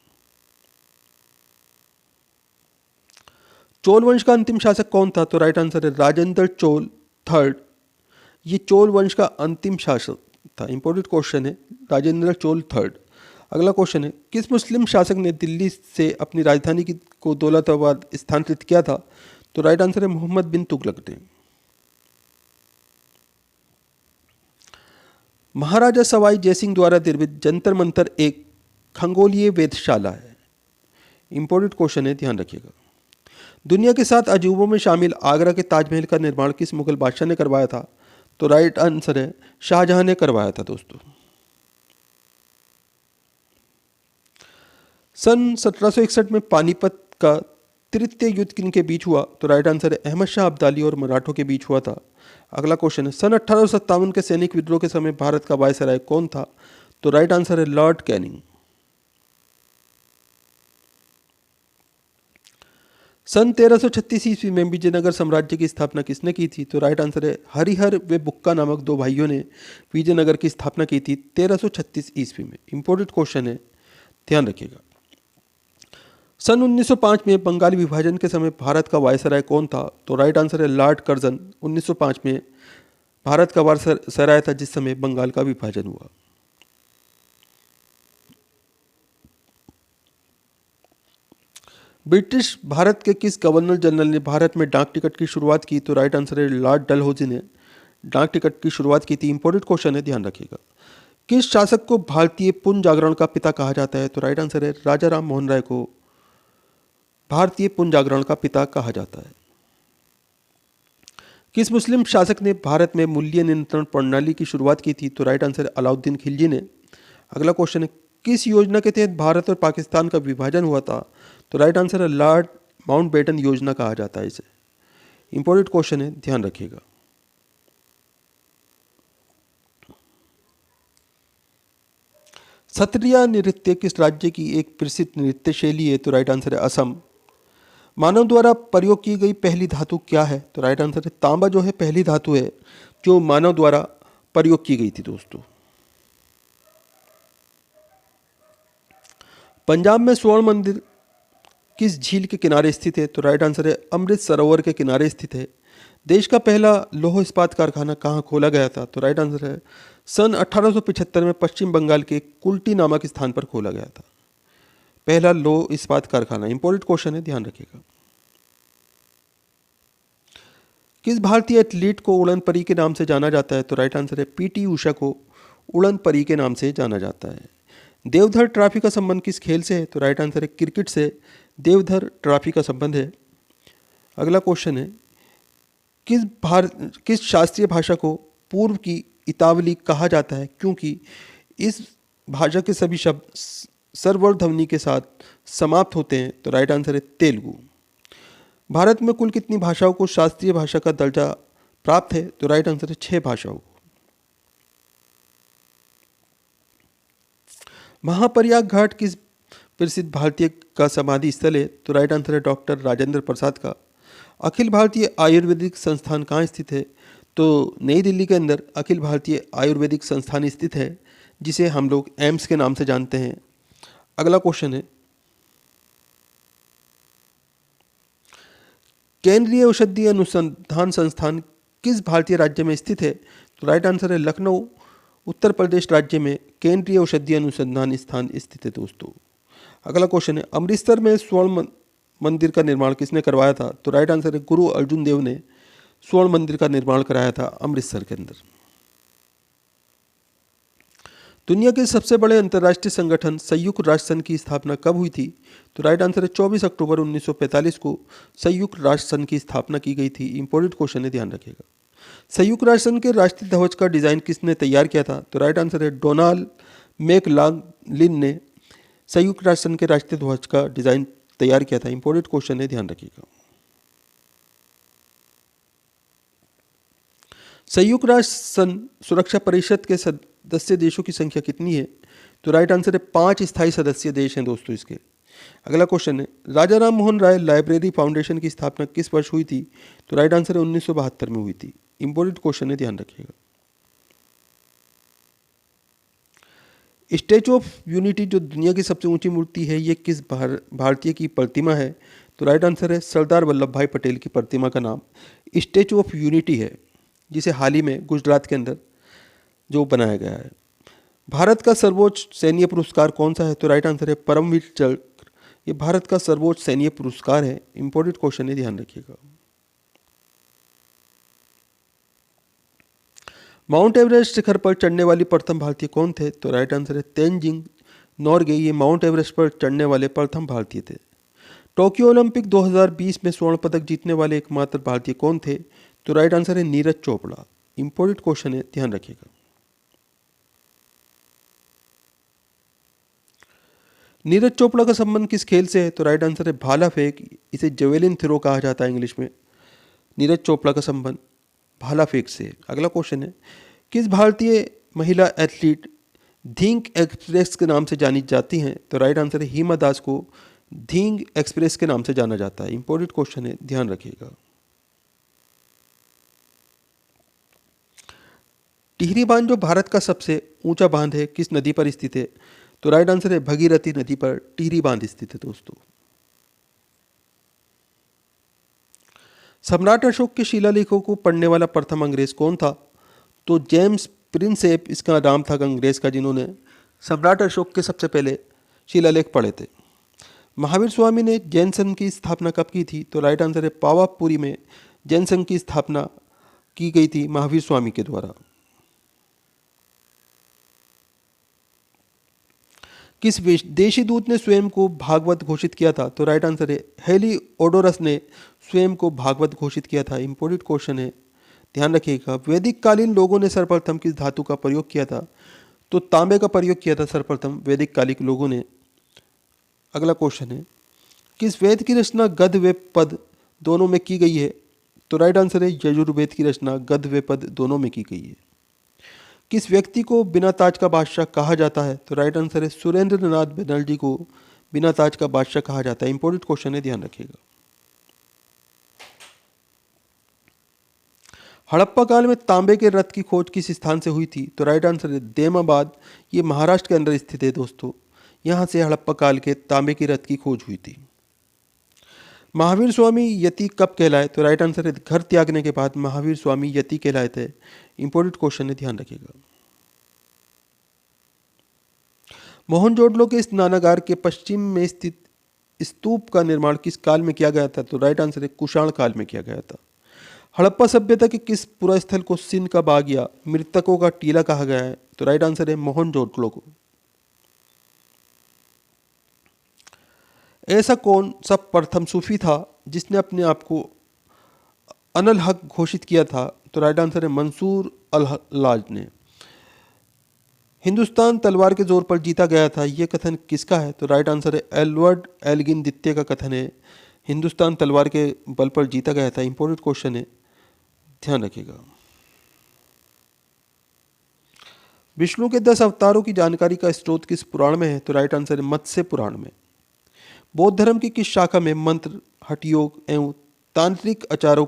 चोल वंश का अंतिम शासक कौन था? तो राइट आंसर है राजेंद्र चोल थर्ड। ये चोल वंश का अंतिम शासक था। इंपॉर्टेंट क्वेश्चन है, राजेंद्र चोल थर्ड। अगला क्वेश्चन है किस मुस्लिम शासक ने दिल्ली से अपनी राजधानी को दौलताबाद स्थानांतरित किया था? तो राइट आंसर है मोहम्मद बिन तुगलक ने। महाराजा सवाई जयसिंह द्वारा निर्मित जंतर मंतर एक खगोलीय वेधशाला है। इंपॉर्टेंट क्वेश्चन है, ध्यान रखिएगा। दुनिया के 7 अजूबों में शामिल आगरा के ताजमहल का निर्माण किस मुगल बादशाह ने करवाया था? तो राइट आंसर है शाहजहां ने करवाया था। दोस्तों सन 1761 में पानीपत का तृतीय युद्ध किनके बीच हुआ? तो राइट आंसर है अहमद शाह अब्दाली और मराठों के बीच हुआ था। अगला क्वेश्चन है सन 1857 के सैनिक विद्रोह के समय भारत का वायसराय कौन था? तो राइट आंसर है लॉर्ड कैनिंग। सन 1336 ईस्वी में विजयनगर साम्राज्य की स्थापना किसने की थी? तो राइट आंसर है हरिहर व बुक्का नामक 2 भाइयों ने विजयनगर की स्थापना की थी 1336 ईस्वी में। इंपॉर्टेंट क्वेश्चन है, ध्यान रखिएगा। सन 1905 में बंगाल विभाजन के समय भारत का वायसराय कौन था? तो राइट आंसर है लॉर्ड कर्जन। 1905 में भारत का वायसराय था जिस समय बंगाल का विभाजन हुआ। ब्रिटिश भारत के किस गवर्नर जनरल ने भारत में डाक टिकट की शुरुआत की? तो राइट आंसर है लॉर्ड डलहौजी ने डाक टिकट की शुरुआत की थी। इंपॉर्टेंट क्वेश्चन है, ध्यान रखिएगा। किस शासक को भारतीय पुनः जागरण का पिता कहा जाता है? तो राइट आंसर है राजा राम मोहन राय को भारतीय पुनः जागरण का पिता कहा जाता है। किस मुस्लिम शासक ने भारत में मूल्य नियंत्रण प्रणाली की शुरुआत की थी? तो राइट आंसर है अलाउद्दीन खिलजी ने। अगला क्वेश्चन है किस योजना के तहत भारत और पाकिस्तान का विभाजन हुआ था? तो राइट आंसर है लॉर्ड माउंटबेटन योजना कहा जाता है इसे। इंपॉर्टेंट क्वेश्चन है, ध्यान रखिएगा। सत्रिया नृत्य किस राज्य की एक प्रसिद्ध नृत्य शैली है? तो राइट आंसर है असम। मानव द्वारा प्रयोग की गई पहली धातु क्या है? तो राइट आंसर है तांबा जो है पहली धातु है जो मानव द्वारा प्रयोग की गई थी। दोस्तों पंजाब में स्वर्ण मंदिर किस झील के किनारे स्थित है? तो राइट आंसर है अमृत सरोवर के किनारे स्थित है। देश का पहला लौह इस्पात कारखाना कहाँ खोला गया था? तो राइट आंसर है सन 1875 में पश्चिम बंगाल के कुल्टी नामक स्थान पर खोला गया था पहला लौह इस्पात कारखाना। इंपॉर्टेंट क्वेश्चन है, ध्यान रखिएगा। किस भारतीय एथलीट को उड़न परी के नाम से जाना जाता है? तो राइट आंसर है पीटी उषा को उड़न परी के नाम से जाना जाता है। देवधर ट्रॉफी का संबंध किस खेल से है? तो राइट आंसर है क्रिकेट से देवधर ट्रॉफी का संबंध है। अगला क्वेश्चन है किस शास्त्रीय भाषा को पूर्व की इतावली कहा जाता है क्योंकि इस भाषा के सभी शब्द स्वरवर्ग ध्वनि के साथ समाप्त होते हैं? तो राइट आंसर है तेलुगु। भारत में कुल कितनी भाषाओं को शास्त्रीय भाषा का दर्जा प्राप्त है? तो राइट आंसर है 6 भाषाओं को। महाप्रयाग घाट किस प्रसिद्ध भारतीय का समाधि स्थल है? तो राइट आंसर है डॉक्टर राजेंद्र प्रसाद का। अखिल भारतीय आयुर्वेदिक संस्थान कहाँ स्थित है? तो नई दिल्ली के अंदर अखिल भारतीय आयुर्वेदिक संस्थान स्थित है, जिसे हम लोग एम्स के नाम से जानते हैं। अगला क्वेश्चन है केंद्रीय औषधि अनुसंधान संस्थान किस भारतीय राज्य में स्थित है? तो राइट आंसर है लखनऊ उत्तर प्रदेश राज्य में केंद्रीय औषधि अनुसंधान स्थान स्थित है दोस्तों। अगला क्वेश्चन है अमृतसर में स्वर्ण मंदिर का निर्माण किसने करवाया था? तो राइट आंसर है गुरु अर्जुन देव ने स्वर्ण मंदिर का निर्माण कराया था अमृतसर के अंदर। दुनिया के सबसे बड़े अंतर्राष्ट्रीय संगठन संयुक्त राष्ट्र संघ की स्थापना कब हुई थी? तो राइट आंसर है 24 अक्टूबर 1945 को संयुक्त राष्ट्र संघ की स्थापना की गई थी। इंपॉर्टेंट क्वेश्चन है, ध्यान रखिएगा। संयुक्त राष्ट्र संघ के राष्ट्रीय ध्वज का डिजाइन किसने तैयार किया था? तो राइट आंसर है डोनाल्ड मैकलागलिन ने संयुक्त राष्ट्र संघ के राष्ट्रीय ध्वज का डिजाइन तैयार किया था। इंपॉर्टेंट क्वेश्चन है, ध्यान रखिएगा। संयुक्त राष्ट्र संघ सुरक्षा परिषद के सदस्य देशों की संख्या कितनी है? तो राइट आंसर है 5 स्थायी सदस्य देश हैं दोस्तों इसके। अगला क्वेश्चन है राजा राम मोहन राय लाइब्रेरी फाउंडेशन की स्थापना किस वर्ष हुई थी? तो राइट आंसर है 1972 में हुई थी। इंपॉर्टेंट क्वेश्चन है, ध्यान रखिएगा। स्टैचू ऑफ यूनिटी जो दुनिया की सबसे ऊंची मूर्ति है, ये किस भारतीय की प्रतिमा है? तो राइट आंसर है सरदार वल्लभ भाई पटेल की प्रतिमा का नाम स्टैचू ऑफ यूनिटी है, जिसे हाल ही में गुजरात के अंदर जो बनाया गया है। भारत का सर्वोच्च सैन्य पुरस्कार कौन सा है? तो राइट आंसर है परमवीर चक्र। ये भारत का सर्वोच्च सैन्य पुरस्कार है। इंपॉर्टेंट क्वेश्चन है, ध्यान रखिएगा। माउंट एवरेस्ट शिखर पर चढ़ने वाली प्रथम भारतीय कौन थे? तो राइट आंसर है तेनजिंग नोरगे। ये माउंट एवरेस्ट पर चढ़ने वाले प्रथम भारतीय थे। टोक्यो ओलंपिक 2020 में स्वर्ण पदक जीतने वाले एकमात्र भारतीय कौन थे? तो राइट आंसर है नीरज चोपड़ा। इंपॉर्टेंट क्वेश्चन है, ध्यान रखिएगा। नीरज चोपड़ा का संबंध किस खेल से है? तो राइट आंसर है भाला फेंक। इसे जेवेलिन थ्रो कहा जाता है इंग्लिश में। नीरज चोपड़ा का संबंध भाला फेंक से। अगला क्वेश्चन है किस भारतीय महिला एथलीट धींग एक्सप्रेस के नाम से जानी जाती हैं? तो राइट आंसर है हिमा दास को धींग एक्सप्रेस के नाम से जाना जाता है। इंपॉर्टेंट क्वेश्चन है, ध्यान रखिएगा। टिहरी बांध जो भारत का सबसे ऊंचा बांध है, किस नदी पर स्थित है? तो राइट आंसर है भगीरथी नदी पर टिहरी बांध स्थित है दोस्तों। सम्राट अशोक के शिलालेखों को पढ़ने वाला प्रथम अंग्रेज कौन था? तो जेम्स प्रिंसेप इसका नाम था अंग्रेज का, जिन्होंने सम्राट अशोक के सबसे पहले शिलालेख पढ़े थे। महावीर स्वामी ने जैन संघ की स्थापना कब की थी? तो राइट आंसर है पावापुरी में जैन संघ की स्थापना की गई थी महावीर स्वामी के द्वारा। किस विदेशी दूत ने स्वयं को भागवत घोषित किया था? तो राइट आंसर है हेलिओडोरस ने स्वयं को भागवत घोषित किया था। इंपॉर्टेंट क्वेश्चन है, ध्यान रखिएगा। वैदिक कालीन लोगों ने सर्वप्रथम किस धातु का प्रयोग किया था? तो तांबे का प्रयोग किया था सर्वप्रथम वैदिक कालिक लोगों ने। अगला क्वेश्चन है किस वेद की रचना गद्य व पद दोनों में की गई है? तो राइट आंसर है यजुर्वेद की रचना गद्य व पद दोनों में की गई है। किस व्यक्ति को बिना ताज का बादशाह कहा जाता है? तो राइट आंसर है सुरेंद्र नाथ बनर्जी को बिना ताज का बादशाह कहा जाता है। इंपॉर्टेंट क्वेश्चन है, ध्यान रखिएगा। हड़प्पा काल में तांबे के रथ की खोज किस स्थान से हुई थी? तो राइट आंसर है देमाबाद। ये महाराष्ट्र के अंदर स्थित है दोस्तों। यहाँ से हड़प्पा काल के तांबे की रथ की खोज हुई थी। महावीर स्वामी यति कब कहलाए? तो राइट आंसर है घर त्यागने के बाद महावीर स्वामी यति कहलाए थे। इंपॉर्टेंट क्वेश्चन है, ध्यान रखिएगा। मोहनजोदड़ो के स्नानागार के पश्चिम में स्थित स्तूप का निर्माण किस काल में किया गया था? तो राइट आंसर है कुषाण काल में किया गया था। हड़प्पा सभ्यता के किस पुरा स्थल को सिंध का बाग या मृतकों का टीला कहा गया है? तो राइट आंसर है मोहनजोदड़ो को। ऐसा कौन सा प्रथम सूफी था जिसने अपने आप को अनल हक घोषित किया था? तो राइट आंसर है मंसूर अल हल्लाज ने। हिंदुस्तान तलवार के जोर पर जीता गया था, यह कथन किसका है? तो राइट आंसर है एडवर्ड एल्गिन द्वितीय का कथन है, हिंदुस्तान तलवार के बल पर जीता गया था। इंपॉर्टेंट क्वेश्चन है, ध्यान रखिएगा। विष्णु के 10 अवतारों की जानकारी का स्रोत किस पुराण में है? तो राइट आंसर है मत्स्य पुराण में। बौद्ध धर्म की किस शाखा में मंत्र, हठयोग एवं तांत्रिक आचारों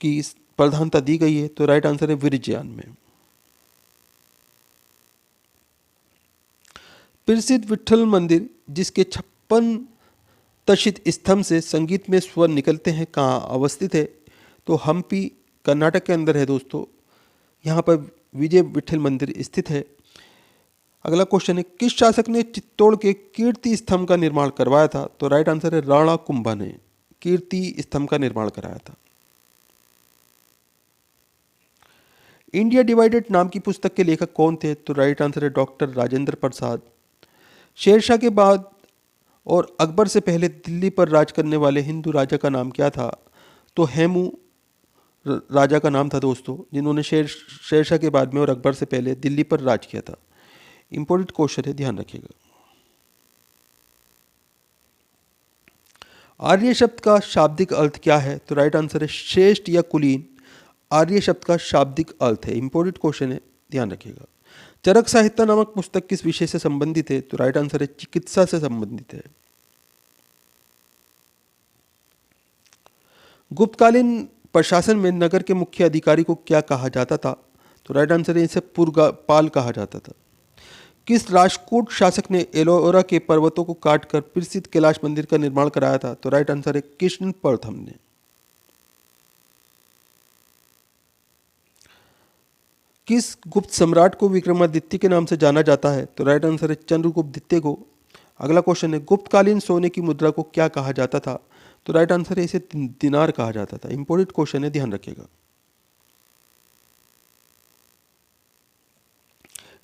की प्रधानता दी गई है? तो राइट आंसर है विरज्ञान में। प्रसिद्ध विट्ठल मंदिर जिसके 56 तशित स्तंभ से संगीत में स्वर निकलते हैं कहाँ अवस्थित है? तो हम्पी कर्नाटक के अंदर है दोस्तों, यहाँ पर विजय विट्ठल मंदिर स्थित है। अगला क्वेश्चन है, किस शासक ने चित्तौड़ के कीर्ति स्तंभ का निर्माण करवाया था? तो राइट आंसर है राणा कुंभा ने कीर्ति स्तंभ का निर्माण कराया था। इंडिया डिवाइडेड नाम की पुस्तक के लेखक कौन थे? तो राइट आंसर है डॉक्टर राजेंद्र प्रसाद। शेरशाह के बाद और अकबर से पहले दिल्ली पर राज करने वाले हिंदू राजा का नाम क्या था? तो हेमू राजा का नाम था दोस्तों, जिन्होंने शेरशाह के बाद में और अकबर से पहले दिल्ली पर राज किया था। इंपॉर्टेंट क्वेश्चन है, ध्यान रखिएगा। आर्य शब्द का शाब्दिक अर्थ क्या है? तो राइट आंसर है श्रेष्ठ या कुलीन, आर्य शब्द का शाब्दिक अर्थ है। इंपॉर्टेंट क्वेश्चन है, ध्यान रखिएगा। चरक साहित्य नामक पुस्तक किस विषय से संबंधित है? तो राइट आंसर है चिकित्सा से संबंधित है। गुप्तकालीन प्रशासन में नगर के मुख्य अधिकारी को क्या कहा जाता था? तो राइट आंसर है इसे पुरपाल कहा जाता था। किस राष्ट्रकूट शासक ने एलोरा के पर्वतों को काटकर प्रसिद्ध कैलाश मंदिर का निर्माण कराया था? तो राइट आंसर है कृष्ण प्रथम ने। किस गुप्त सम्राट को विक्रमादित्य के नाम से जाना जाता है? तो राइट आंसर है चंद्रगुप्त द्वितीय को। अगला क्वेश्चन है, गुप्तकालीन सोने की मुद्रा को क्या कहा जाता था? तो राइट आंसर है इसे दिनार कहा जाता था। इंपॉर्टेंट क्वेश्चन है, ध्यान रखिएगा।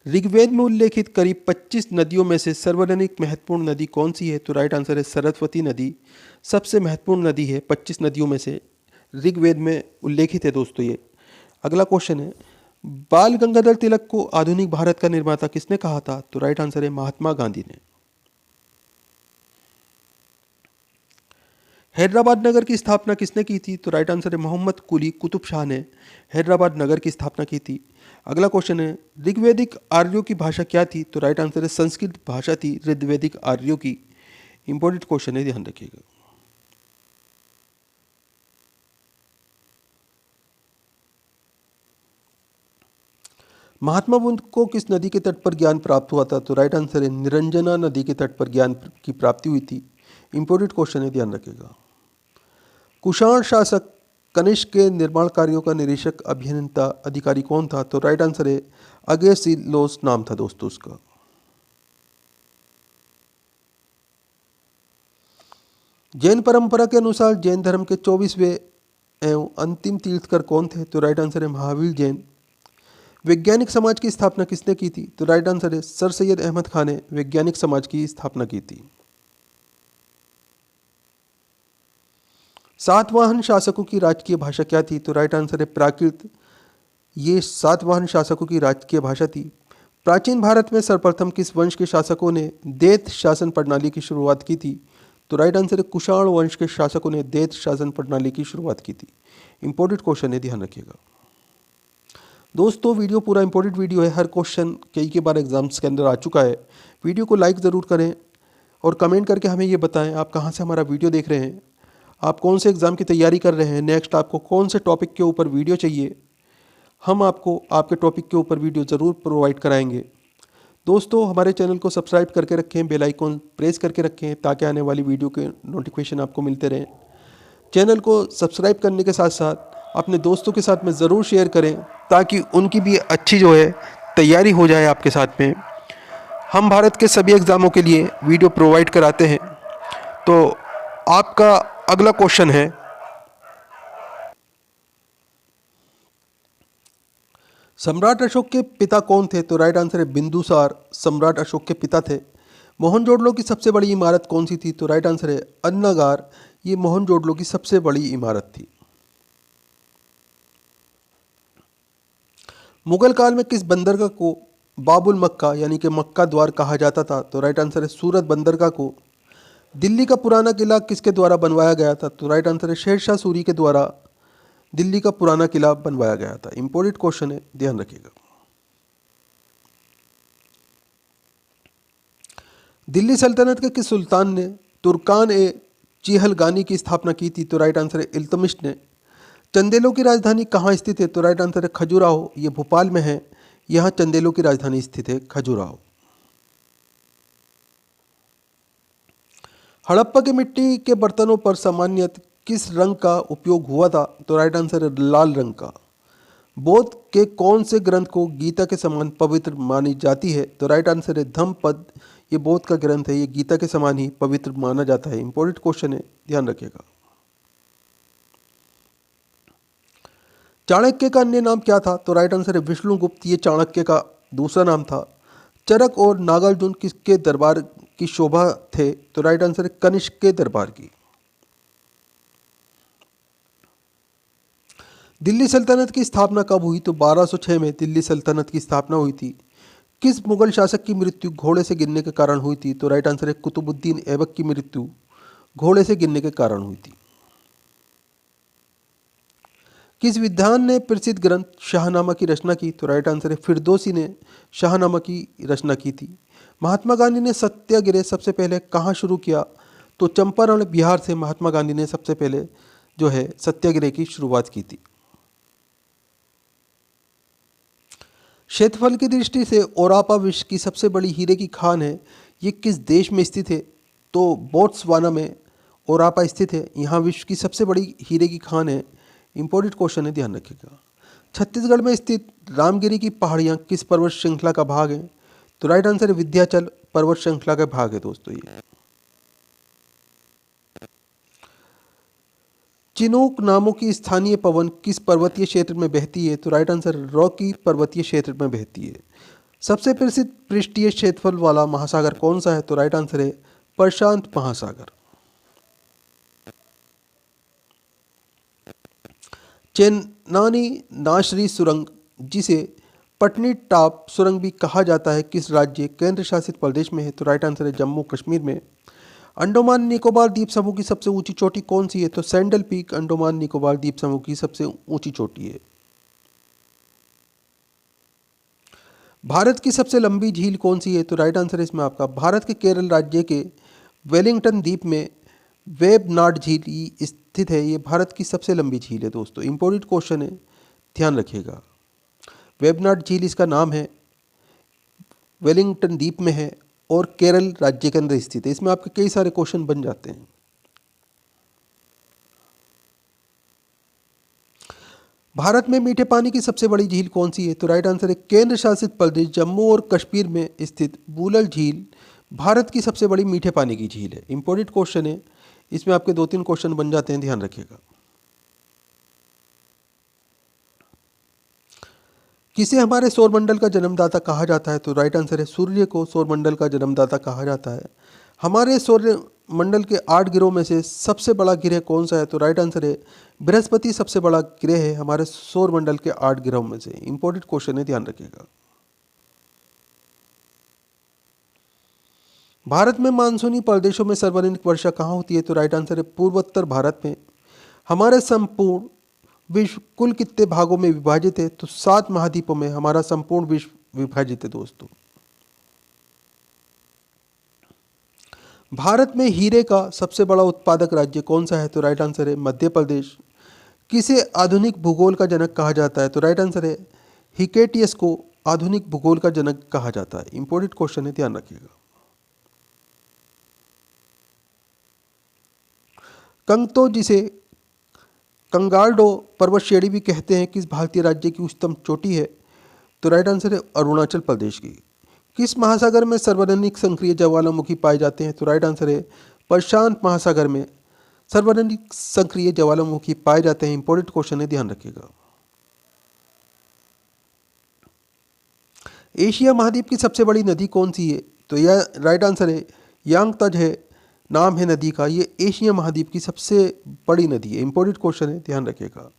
ऋग्वेद में उल्लेखित करीब 25 नदियों में से सर्वाधिक महत्वपूर्ण नदी कौन सी है? तो राइट आंसर है सरस्वती नदी सबसे महत्वपूर्ण नदी है। 25 नदियों में से ऋग्वेद में उल्लेखित है दोस्तों ये। अगला क्वेश्चन है, बाल गंगाधर तिलक को आधुनिक भारत का निर्माता किसने कहा था? तो राइट आंसर है महात्मा गांधी ने। हैदराबाद नगर की स्थापना किसने की थी? तो राइट आंसर है मोहम्मद कुली कुतुब शाह ने हैदराबाद नगर की स्थापना की थी। अगला क्वेश्चन है, ऋग्वैदिक आर्यों की भाषा क्या थी? तो राइट आंसर है संस्कृत भाषा थी ऋग्वैदिक आर्यों की। इंपॉर्टेंट क्वेश्चन है, ध्यान रखिएगा। महात्मा बुद्ध को किस नदी के तट पर ज्ञान प्राप्त हुआ था? तो राइट आंसर है निरंजना नदी के तट पर ज्ञान की प्राप्ति हुई थी। इंपॉर्टेंट क्वेश्चन है, ध्यान रखिएगा। कुषाण शासक कनिष्क के निर्माण कार्यों का निरीक्षक अभियंता अधिकारी कौन था? तो राइट आंसर है अगेसिलोस नाम था दोस्तों उसका। जैन परंपरा के अनुसार जैन धर्म के 24वें एवं अंतिम तीर्थकर कौन थे? तो राइट आंसर है महावीर जैन। वैज्ञानिक समाज की स्थापना किसने की थी? तो राइट आंसर है सर सैयद अहमद खान ने वैज्ञानिक समाज की स्थापना की थी। सातवाहन शासकों की राजकीय भाषा क्या थी? तो राइट आंसर है प्राकृत। ये सातवाहन शासकों की राजकीय भाषा थी। प्राचीन भारत में सर्वप्रथम किस वंश के शासकों ने दैत्य शासन प्रणाली की शुरुआत की थी? तो राइट आंसर है कुषाण वंश के शासकों ने दैत्य शासन प्रणाली की शुरुआत की थी। इंपॉर्टेंट क्वेश्चन है, ध्यान रखिएगा। दोस्तों वीडियो पूरा इंपॉर्टेंट वीडियो है, हर क्वेश्चन कई बार एग्जाम्स के अंदर आ चुका है। वीडियो को लाइक ज़रूर करें और कमेंट करके हमें ये बताएं आप कहाँ से हमारा वीडियो देख रहे हैं, आप कौन से एग्ज़ाम की तैयारी कर रहे हैं, नेक्स्ट आपको कौन से टॉपिक के ऊपर वीडियो चाहिए, हम आपको आपके टॉपिक के ऊपर वीडियो ज़रूर प्रोवाइड कराएंगे। दोस्तों हमारे चैनल को सब्सक्राइब करके रखें, बेल आइकॉन प्रेस करके रखें ताकि आने वाली वीडियो के नोटिफिकेशन आपको मिलते रहें। चैनल को सब्सक्राइब करने के साथ साथ अपने दोस्तों के साथ में ज़रूर शेयर करें ताकि उनकी भी अच्छी जो है तैयारी हो जाए आपके साथ में। हम भारत के सभी एग्ज़ामों के लिए वीडियो प्रोवाइड कराते हैं। तो आपका अगला क्वेश्चन है, सम्राट अशोक के पिता कौन थे? तो राइट आंसर है बिंदुसार सम्राट अशोक के पिता थे। मोहनजोदड़ो की सबसे बड़ी इमारत कौन सी थी? तो राइट आंसर है अन्नागार। ये मोहनजोदड़ो की सबसे बड़ी इमारत थी। मुगल काल में किस बंदरगाह को बाबुल मक्का यानी कि मक्का द्वार कहा जाता था? तो राइट आंसर है सूरत बंदरगाह को। दिल्ली का पुराना किला किसके द्वारा बनवाया गया था? तो राइट आंसर है शेरशाह सूरी के द्वारा दिल्ली का पुराना किला बनवाया गया था। इंपॉर्टेंट क्वेश्चन है, ध्यान रखिएगा। दिल्ली सल्तनत के किस सुल्तान ने तुर्कान ए चिहलगानी की स्थापना की थी? तो राइट आंसर है इल्तुतमिश ने। चंदेलों की राजधानी कहाँ स्थित है? तो राइट आंसर है खजुराहो। ये भोपाल में है। यहाँ चंदेलों की राजधानी स्थित है खजुराहो। हड़प्पा की मिट्टी के बर्तनों पर सामान्यतः किस रंग का उपयोग हुआ था? तो राइट आंसर है लाल रंग का। बौद्ध के कौन से ग्रंथ को गीता के समान पवित्र मानी जाती है? तो राइट आंसर है धम्मपद। ये बौद्ध का ग्रंथ है, ये गीता के समान ही पवित्र माना जाता है। इंपॉर्टेंट क्वेश्चन है, ध्यान रखिएगा। चाणक्य का अन्य नाम क्या था? तो राइट आंसर है विष्णुगुप्त। ये चाणक्य का दूसरा नाम था। चरक और नागार्जुन किसके दरबार की शोभा थे? तो राइट आंसर है कनिष्क के दरबार की। दिल्ली सल्तनत की स्थापना कब हुई? तो 1206 में दिल्ली सल्तनत की स्थापना हुई थी। किस मुगल शासक की मृत्यु घोड़े से गिरने के कारण हुई थी? तो राइट आंसर है कुतुबुद्दीन ऐबक की मृत्यु घोड़े से गिरने के कारण हुई थी। किस विद्वान ने प्रसिद्ध ग्रंथ शाहनामा की रचना की? तो राइट आंसर है फिरदौसी ने शाहनामा की रचना की थी। महात्मा गांधी ने सत्याग्रह सबसे पहले कहाँ शुरू किया? तो चंपारण बिहार से महात्मा गांधी ने सबसे पहले जो है सत्याग्रह की शुरुआत की थी। क्षेत्रफल की दृष्टि से ओरापा विश्व की सबसे बड़ी हीरे की खान है। ये किस देश में स्थित है? तो बोत्सवाना में ओरापा स्थित है। यहाँ विश्व की सबसे बड़ी हीरे की खान है। इंपॉर्टेंट क्वेश्चन है, ध्यान रखिएगा। छत्तीसगढ़ में स्थित रामगिरी की पहाड़ियाँ किस पर्वत श्रृंखला का भाग है? तो राइट आंसर है विंध्याचल पर्वत श्रृंखला का भाग है दोस्तों ये। चिनूक नामों की स्थानीय पवन किस पर्वतीय क्षेत्र में बहती है? तो राइट आंसर रॉकी पर्वतीय क्षेत्र में बहती है। सबसे प्रसिद्ध पृष्ठीय क्षेत्रफल वाला महासागर कौन सा है? तो राइट आंसर है प्रशांत महासागर। चेन्नानी नाशरी सुरंग जिसे पटनी टॉप सुरंग भी कहा जाता है किस राज्य केंद्र शासित प्रदेश में है? तो राइट आंसर है जम्मू कश्मीर में। अंडमान निकोबार द्वीप समूह की सबसे ऊंची चोटी कौन सी है? तो सैंडल पीक अंडमान निकोबार द्वीप समूह की सबसे ऊंची चोटी है। भारत की सबसे लंबी झील कौन सी है? तो राइट आंसर है इसमें आपका भारत के केरल राज्य के वेलिंगटन द्वीप में वेबनाड झील स्थित है। ये भारत की सबसे लंबी झील है दोस्तों। इंपॉर्टेंट क्वेश्चन है, ध्यान रखिएगा। वेबनाड झील इसका नाम है, वेलिंगटन द्वीप में है और केरल राज्य के अंदर स्थित है। इसमें आपके कई सारे क्वेश्चन बन जाते हैं। भारत में मीठे पानी की सबसे बड़ी झील कौन सी है? तो राइट आंसर है केंद्र शासित प्रदेश जम्मू और कश्मीर में स्थित बूलर झील भारत की सबसे बड़ी मीठे पानी की झील है। इंपॉर्टेंट क्वेश्चन है, इसमें आपके 2-3 क्वेश्चन बन जाते हैं, ध्यान रखिएगा। किसे हमारे सौरमंडल का जन्मदाता कहा जाता है? तो राइट आंसर है सूर्य को सौरमंडल का जन्मदाता कहा जाता है। हमारे सौर मंडल के 8 ग्रहों में से सबसे बड़ा ग्रह कौन सा है? तो राइट आंसर है बृहस्पति सबसे बड़ा ग्रह है हमारे सौरमंडल के 8 ग्रहों में से। इंपॉर्टेंट क्वेश्चन है, ध्यान रखिएगा। भारत में मानसूनी प्रदेशों में सर्वाधिक वर्षा कहाँ होती है? तो राइट आंसर है पूर्वोत्तर भारत में। हमारे संपूर्ण विश्व कुल कितने भागों में विभाजित है? तो 7 महाद्वीपों में हमारा संपूर्ण विश्व विभाजित है दोस्तों। भारत में हीरे का सबसे बड़ा उत्पादक राज्य कौन सा है? तो राइट आंसर है मध्य प्रदेश। किसे आधुनिक भूगोल का जनक कहा जाता है? तो राइट आंसर है हिकेटियस को आधुनिक भूगोल का जनक कहा जाता है। इंपॉर्टेंट क्वेश्चन है, ध्यान रखिएगा। कंगतो जिसे कंगालडो पर्वत श्रेणी भी कहते हैं किस भारतीय राज्य की उच्चतम चोटी है? तो राइट आंसर है अरुणाचल प्रदेश की। किस महासागर में सर्वाधिक सक्रिय ज्वालामुखी पाए जाते हैं? तो राइट आंसर है प्रशांत महासागर में सर्वाधिक सक्रिय ज्वालामुखी पाए जाते हैं। इंपॉर्टेंट क्वेश्चन है, ध्यान रखिएगा। एशिया महाद्वीप की सबसे बड़ी नदी कौन सी है? तो यह राइट आंसर है यांगत्जे है, नाम है नदी का। ये एशिया महाद्वीप की सबसे बड़ी नदी है। इंपॉर्टेंट क्वेश्चन है, ध्यान रखिएगा।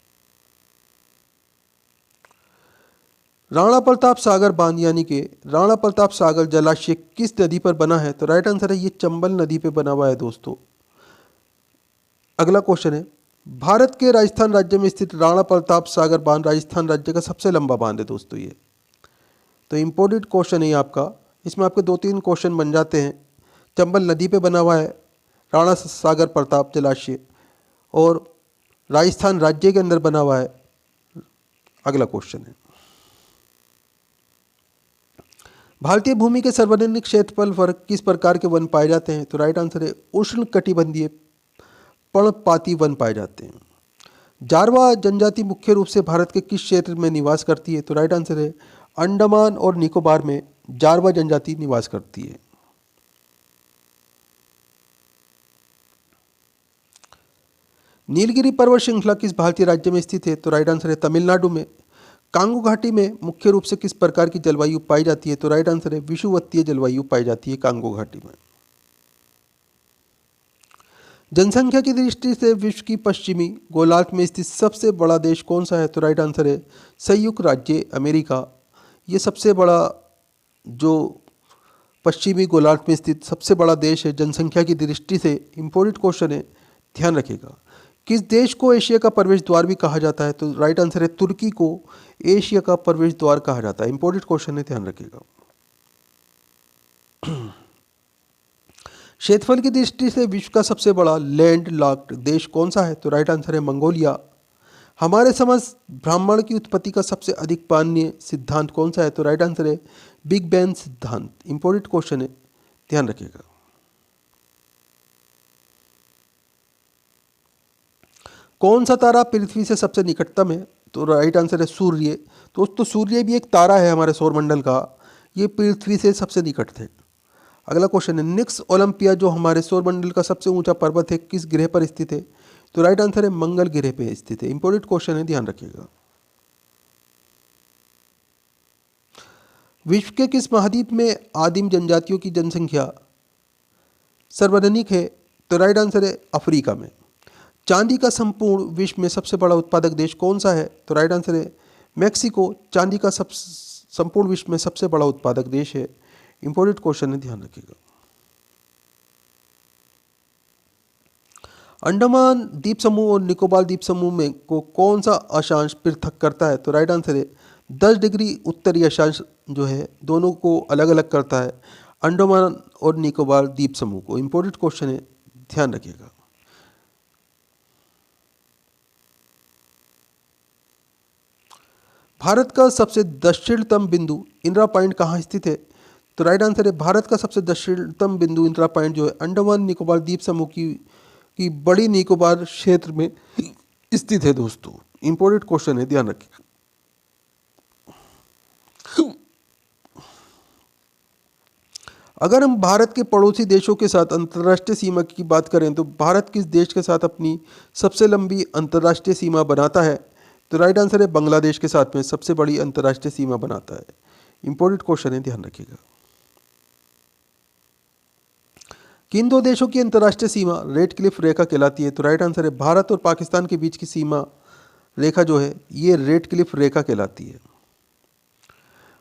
राणा प्रताप सागर बांध यानी कि राणा प्रताप सागर जलाशय किस नदी पर बना है? तो राइट आंसर है ये चंबल नदी पे बना हुआ है दोस्तों। अगला क्वेश्चन है, भारत के राजस्थान राज्य में स्थित राणा प्रताप सागर बांध राजस्थान राज्य का सबसे लंबा बांध है दोस्तों ये। तो इम्पोर्टेंट क्वेश्चन है ये आपका। इसमें आपके 2-3 क्वेश्चन बन जाते हैं। चंबल नदी पे बना हुआ है राणा सागर प्रताप जलाशय, और राजस्थान राज्य के अंदर बना हुआ है। अगला क्वेश्चन है, भारतीय भूमि के सार्वजनिक क्षेत्रफल पर किस प्रकार के वन पाए जाते हैं? तो राइट आंसर है उष्ण कटिबंधीय पर्णपाती वन पाए जाते हैं। जारवा जनजाति मुख्य रूप से भारत के किस क्षेत्र में निवास करती है? तो राइट आंसर है अंडमान और निकोबार में जारवा जनजाति निवास करती है। नीलगिरी पर्वत श्रृंखला किस भारतीय राज्य में स्थित है? तो राइट आंसर है तमिलनाडु में। कांगो घाटी में मुख्य रूप से किस प्रकार की जलवायु पाई जाती है? तो राइट आंसर है विषुवतीय जलवायु पाई जाती है कांगो घाटी में। जनसंख्या की दृष्टि से विश्व की पश्चिमी गोलार्ध में स्थित सबसे बड़ा देश कौन सा है? तो राइट आंसर है संयुक्त राज्य अमेरिका। ये सबसे बड़ा जो पश्चिमी गोलार्ध में स्थित सबसे बड़ा देश है जनसंख्या की दृष्टि से। इंपॉर्टेंट क्वेश्चन है, ध्यान रखिएगा। किस देश को एशिया का प्रवेश द्वार भी कहा जाता है? तो राइट आंसर है तुर्की को एशिया का प्रवेश द्वार कहा जाता है। इंपॉर्टेंट क्वेश्चन है, ध्यान रखिएगा। क्षेत्रफल की दृष्टि से विश्व का सबसे बड़ा लैंड लॉक्ड देश कौन सा है? तो राइट आंसर है मंगोलिया। हमारे समझ ब्राह्मण की उत्पत्ति का सबसे अधिक मान्य सिद्धांत कौन सा है? तो राइट आंसर है बिग बैंग सिद्धांत। इंपॉर्टेंट क्वेश्चन है, ध्यान रखिएगा। कौन सा तारा पृथ्वी से सबसे निकटतम है? तो राइट आंसर है सूर्य। दोस्तों सूर्य भी एक तारा है हमारे सौरमंडल का, ये पृथ्वी से सबसे निकट है। अगला क्वेश्चन है, निक्स ओलंपिया जो हमारे सौरमंडल का सबसे ऊंचा पर्वत है किस ग्रह पर स्थित है? तो राइट आंसर है मंगल ग्रह पे स्थित है। इंपॉर्टेंट क्वेश्चन है, ध्यान रखिएगा। विश्व के किस महाद्वीप में आदिम जनजातियों की जनसंख्या सर्वाधिक है? तो राइट आंसर है अफ्रीका में। चांदी का संपूर्ण विश्व में सबसे बड़ा उत्पादक देश कौन सा है? तो राइट आंसर है मैक्सिको। चांदी का संपूर्ण विश्व में सबसे बड़ा उत्पादक देश है। इंपॉर्टेंट क्वेश्चन है, ध्यान रखिएगा। अंडमान द्वीप समूह और निकोबार द्वीप समूह में को कौन सा अक्षांश पृथक करता है? तो राइट आंसर है 10 डिग्री उत्तरी अक्षांश जो है दोनों को अलग अलग करता है अंडमान और निकोबार द्वीप समूह को। इंपॉर्टेंट क्वेश्चन है, ध्यान रखिएगा। भारत का सबसे दक्षिणतम बिंदु इंदिरा पॉइंट कहाँ स्थित है? तो राइट आंसर है भारत का सबसे दक्षिणतम बिंदु इंदिरा पॉइंट जो है अंडमान निकोबार द्वीप समूह की बड़ी निकोबार क्षेत्र में स्थित है दोस्तों। इंपॉर्टेंट क्वेश्चन है, ध्यान रखिए। अगर हम भारत के पड़ोसी देशों के साथ अंतर्राष्ट्रीय सीमा की बात करें तो भारत किस देश के साथ अपनी सबसे लंबी अंतर्राष्ट्रीय सीमा बनाता है? तो राइट आंसर है बांग्लादेश के साथ में सबसे बड़ी अंतर्राष्ट्रीय सीमा बनाता है। इंपॉर्टेंट क्वेश्चन है, ध्यान रखिएगा। किन दो देशों की अंतर्राष्ट्रीय सीमा रेड क्लिफ रेखा कहलाती है? तो राइट आंसर है भारत और पाकिस्तान के बीच की सीमा रेखा जो है ये रेड क्लिफ रेखा कहलाती है।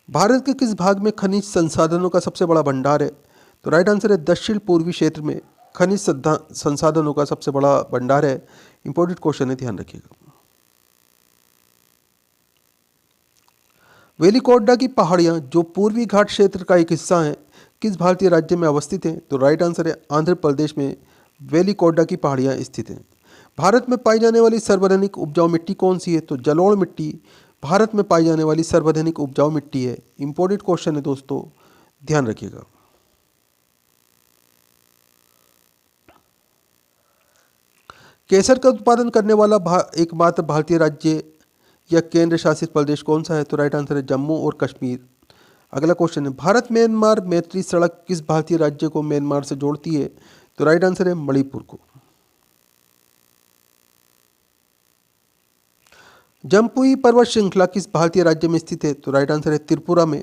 भारत के किस भाग में खनिज संसाधनों का सबसे बड़ा भंडार है? तो राइट आंसर है दक्षिण पूर्वी क्षेत्र में खनिज संसाधनों का सबसे बड़ा भंडार है। इंपॉर्टेंट क्वेश्चन है, ध्यान रखिएगा। वेलिकोड्डा की पहाड़ियाँ जो पूर्वी घाट क्षेत्र का एक हिस्सा हैं किस भारतीय राज्य में अवस्थित हैं? तो राइट आंसर है आंध्र प्रदेश में वेलिकोड्डा की पहाड़ियाँ स्थित हैं। भारत में पाई जाने वाली सर्वाधिक उपजाऊ मिट्टी कौन सी है? तो जलोढ़ मिट्टी भारत में पाई जाने वाली सर्वाधिक उपजाऊ मिट्टी है। इंपॉर्टेंट क्वेश्चन है दोस्तों, ध्यान रखिएगा। केसर का उत्पादन करने वाला एकमात्र भारतीय राज्य या केंद्र शासित प्रदेश कौन सा है? तो राइट आंसर है जम्मू और कश्मीर। अगला क्वेश्चन है, भारत म्यांमार मैत्री सड़क किस भारतीय राज्य को म्यांमार से जोड़ती है? तो राइट आंसर है मणिपुर को। जम्पुई पर्वत श्रृंखला किस भारतीय राज्य में स्थित है? तो राइट आंसर है त्रिपुरा में।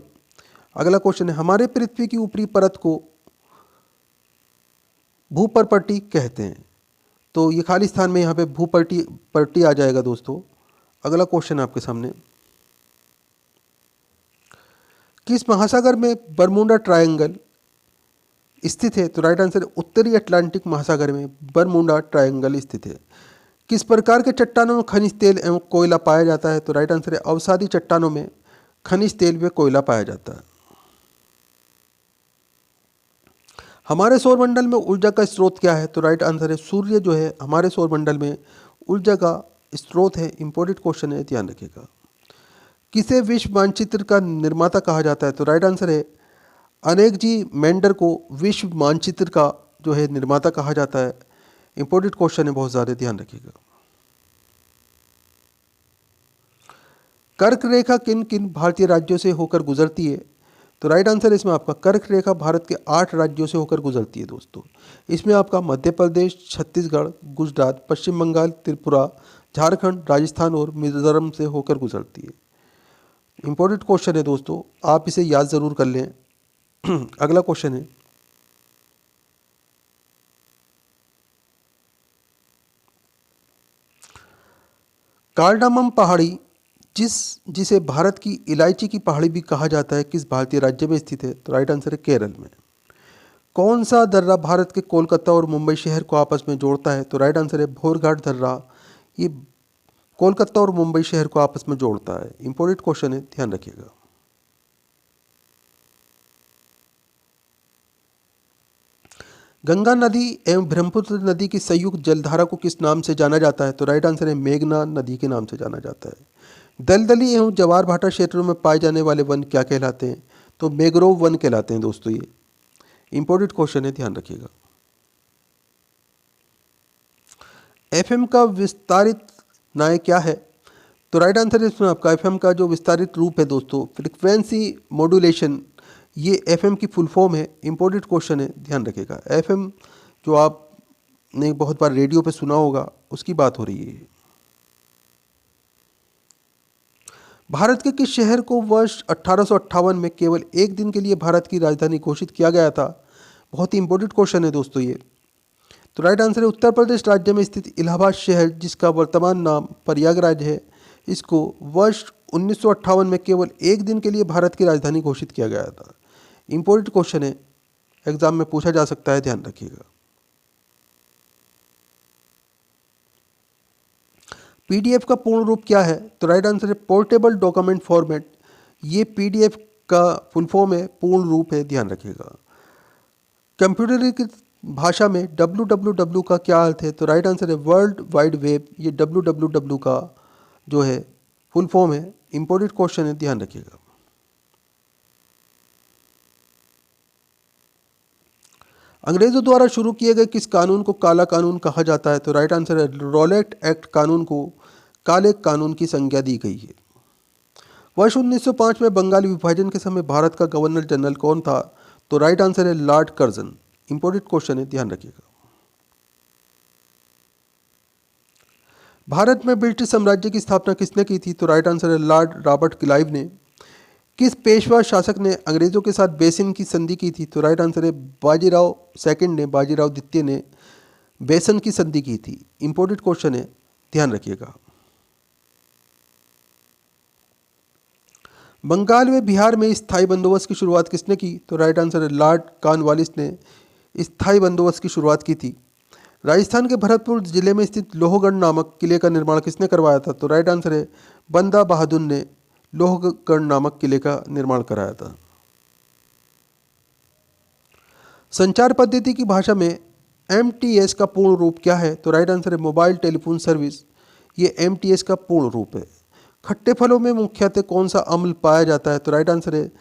अगला क्वेश्चन है, हमारे पृथ्वी की ऊपरी परत को भूपर्पटी कहते हैं। तो ये खाली स्थान में यहाँ पे भूपर्टी आ जाएगा दोस्तों। अगला क्वेश्चन आपके सामने, किस महासागर में बरमूडा ट्रायंगल स्थित है? तो राइट आंसर है उत्तरी अटलांटिक महासागर में बरमूडा ट्रायंगल स्थित है। किस प्रकार के चट्टानों में खनिज तेल एवं कोयला पाया जाता है? तो राइट आंसर है अवसादी चट्टानों में खनिज तेल व कोयला पाया जाता है। हमारे सौरमंडल में ऊर्जा का स्रोत क्या है? तो राइट आंसर है सूर्य जो है हमारे सौरमंडल में ऊर्जा का स्रोत है। इंपॉर्टेंट क्वेश्चन है, ध्यान रखिएगा। किसे विश्व मानचित्र का निर्माता कहा जाता है? तो राइट आंसर है अनेक जी मेंडर को विश्व मानचित्र का जो है निर्माता कहा जाता है। इंपॉर्टेंट क्वेश्चन है, बहुत ज़्यादा ध्यान रखिएगा। कर्क रेखा किन किन भारतीय राज्यों से होकर गुजरती है? तो राइट आंसर है इसमें आपका कर्क रेखा भारत के 8 राज्यों से होकर गुजरती है दोस्तों। इसमें आपका मध्य प्रदेश, छत्तीसगढ़, गुजरात, पश्चिम बंगाल, त्रिपुरा, झारखंड, राजस्थान और मिजोरम से होकर गुजरती है। इंपॉर्टेंट क्वेश्चन है दोस्तों, आप इसे याद ज़रूर कर लें। अगला क्वेश्चन है, कार्डामम पहाड़ी जिसे भारत की इलायची की पहाड़ी भी कहा जाता है, किस भारतीय राज्य में स्थित है? तो राइट आंसर है केरल में। कौन सा दर्रा भारत के कोलकाता और मुंबई शहर को आपस में जोड़ता है? तो राइट आंसर है भोरघाट दर्रा। ये कोलकाता और मुंबई शहर को आपस में जोड़ता है। इंपॉर्टेंट क्वेश्चन है, ध्यान रखिएगा। गंगा नदी एवं ब्रह्मपुत्र नदी की संयुक्त जलधारा को किस नाम से जाना जाता है? तो राइट आंसर है मेघना नदी के नाम से जाना जाता है। दलदली एवं जवार भाटा क्षेत्रों में पाए जाने वाले वन क्या कहलाते हैं? तो मैंग्रोव वन कहलाते हैं दोस्तों। ये इंपॉर्टेंट क्वेश्चन है, ध्यान रखिएगा। एफएम का विस्तारित नाम क्या है? तो राइट आंसर है इसमें आपका एफएम का जो विस्तारित रूप है दोस्तों, फ्रिक्वेंसी मॉड्यूलेशन, ये एफएम की फुल फॉर्म है। इंपॉर्टेंट क्वेश्चन है, ध्यान रखिएगा। एफएम जो आपने बहुत बार रेडियो पे सुना होगा, उसकी बात हो रही है। भारत के किस शहर को वर्ष 1858 में केवल एक दिन के लिए भारत की राजधानी घोषित किया गया था? बहुत ही इंपॉर्टेंट क्वेश्चन है दोस्तों ये। तो राइट आंसर है उत्तर प्रदेश राज्य में स्थित इलाहाबाद शहर, जिसका वर्तमान नाम प्रयागराज है। इसको वर्ष 1958 में केवल एक दिन के लिए भारत की राजधानी घोषित किया गया था। इंपॉर्टेंट क्वेश्चन है, एग्जाम में पूछा जा सकता है, ध्यान रखिएगा। पीडीएफ का पूर्ण रूप क्या है? तो राइट आंसर है पोर्टेबल डॉक्यूमेंट फॉर्मेट। ये पीडीएफ का फुल फॉर्म है, पूर्ण रूप है, ध्यान रखिएगा। कंप्यूटर की भाषा में www का क्या अर्थ है? तो राइट आंसर है वर्ल्ड वाइड वेब। ये www का जो है फुल फॉर्म है। इंपॉर्टेंट क्वेश्चन है, ध्यान रखिएगा। अंग्रेजों द्वारा शुरू किए गए किस कानून को काला कानून कहा जाता है? तो राइट आंसर है रॉलेट एक्ट कानून को काले कानून की संज्ञा दी गई है। वर्ष 1905 में बंगाली विभाजन के समय भारत का गवर्नर जनरल कौन था? तो राइट आंसर है लॉर्ड कर्जन। इंपॉर्टेंट क्वेश्चन है, ध्यान रखिएगा। भारत में ब्रिटिश साम्राज्य की स्थापना किसने की थी? तो राइट आंसर है लॉर्ड रॉबर्ट क्लाइव ने। किस पेशवा शासक ने अंग्रेजों के साथ बेसिन की संधि की थी? तो राइट आंसर है बाजीराव सेकंड ने, बाजीराव द्वितीय ने बेसन की संधि की थी। इंपॉर्टेंट क्वेश्चन है, ध्यान रखिएगा। बंगाल व बिहार में स्थायी बंदोबस्त की शुरुआत किसने की? तो राइट आंसर है लॉर्ड कॉर्नवालिस ने स्थायी बंदोबस्त की शुरुआत की थी। राजस्थान के भरतपुर जिले में स्थित लोहगढ़ नामक किले का निर्माण किसने करवाया था? तो राइट आंसर है बंदा बहादुर ने लोहगढ़ नामक किले का निर्माण कराया था। संचार पद्धति की भाषा में एमटीएस का पूर्ण रूप क्या है? तो राइट आंसर है मोबाइल टेलीफोन सर्विस। ये एमटीएस का पूर्ण रूप है। खट्टे फलों में मुख्यतः कौन सा अम्ल पाया जाता है? तो राइट आंसर है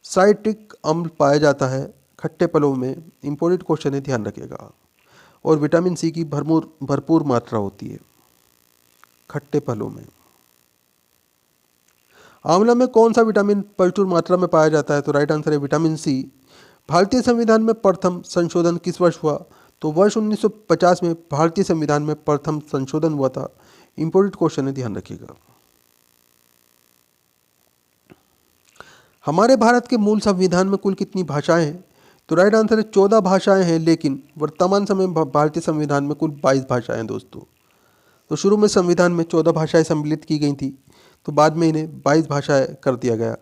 साइट्रिक अम्ल पाया जाता है खट्टे फलों में। इंपॉर्टेंट क्वेश्चन है, ध्यान रखिएगा। और विटामिन सी की भरपूर मात्रा होती है खट्टे फलों में। आंवला में कौन सा विटामिन प्रचुर मात्रा में पाया जाता है? तो राइट आंसर है विटामिन सी। भारतीय संविधान में प्रथम संशोधन किस वर्ष हुआ? तो वर्ष 1950 में भारतीय संविधान में प्रथम संशोधन हुआ था। इंपॉर्टेंट क्वेश्चन है, ध्यान रखिएगा। हमारे भारत के मूल संविधान में कुल कितनी भाषाएं हैं? तो राइट आंसर है 14 भाषाएं हैं, लेकिन वर्तमान समय में भारतीय संविधान में कुल 22 भाषाएं हैं दोस्तों। तो शुरू में संविधान में 14 भाषाएं सम्मिलित की गई थी, तो बाद में इन्हें 22 भाषाएं कर दिया गया।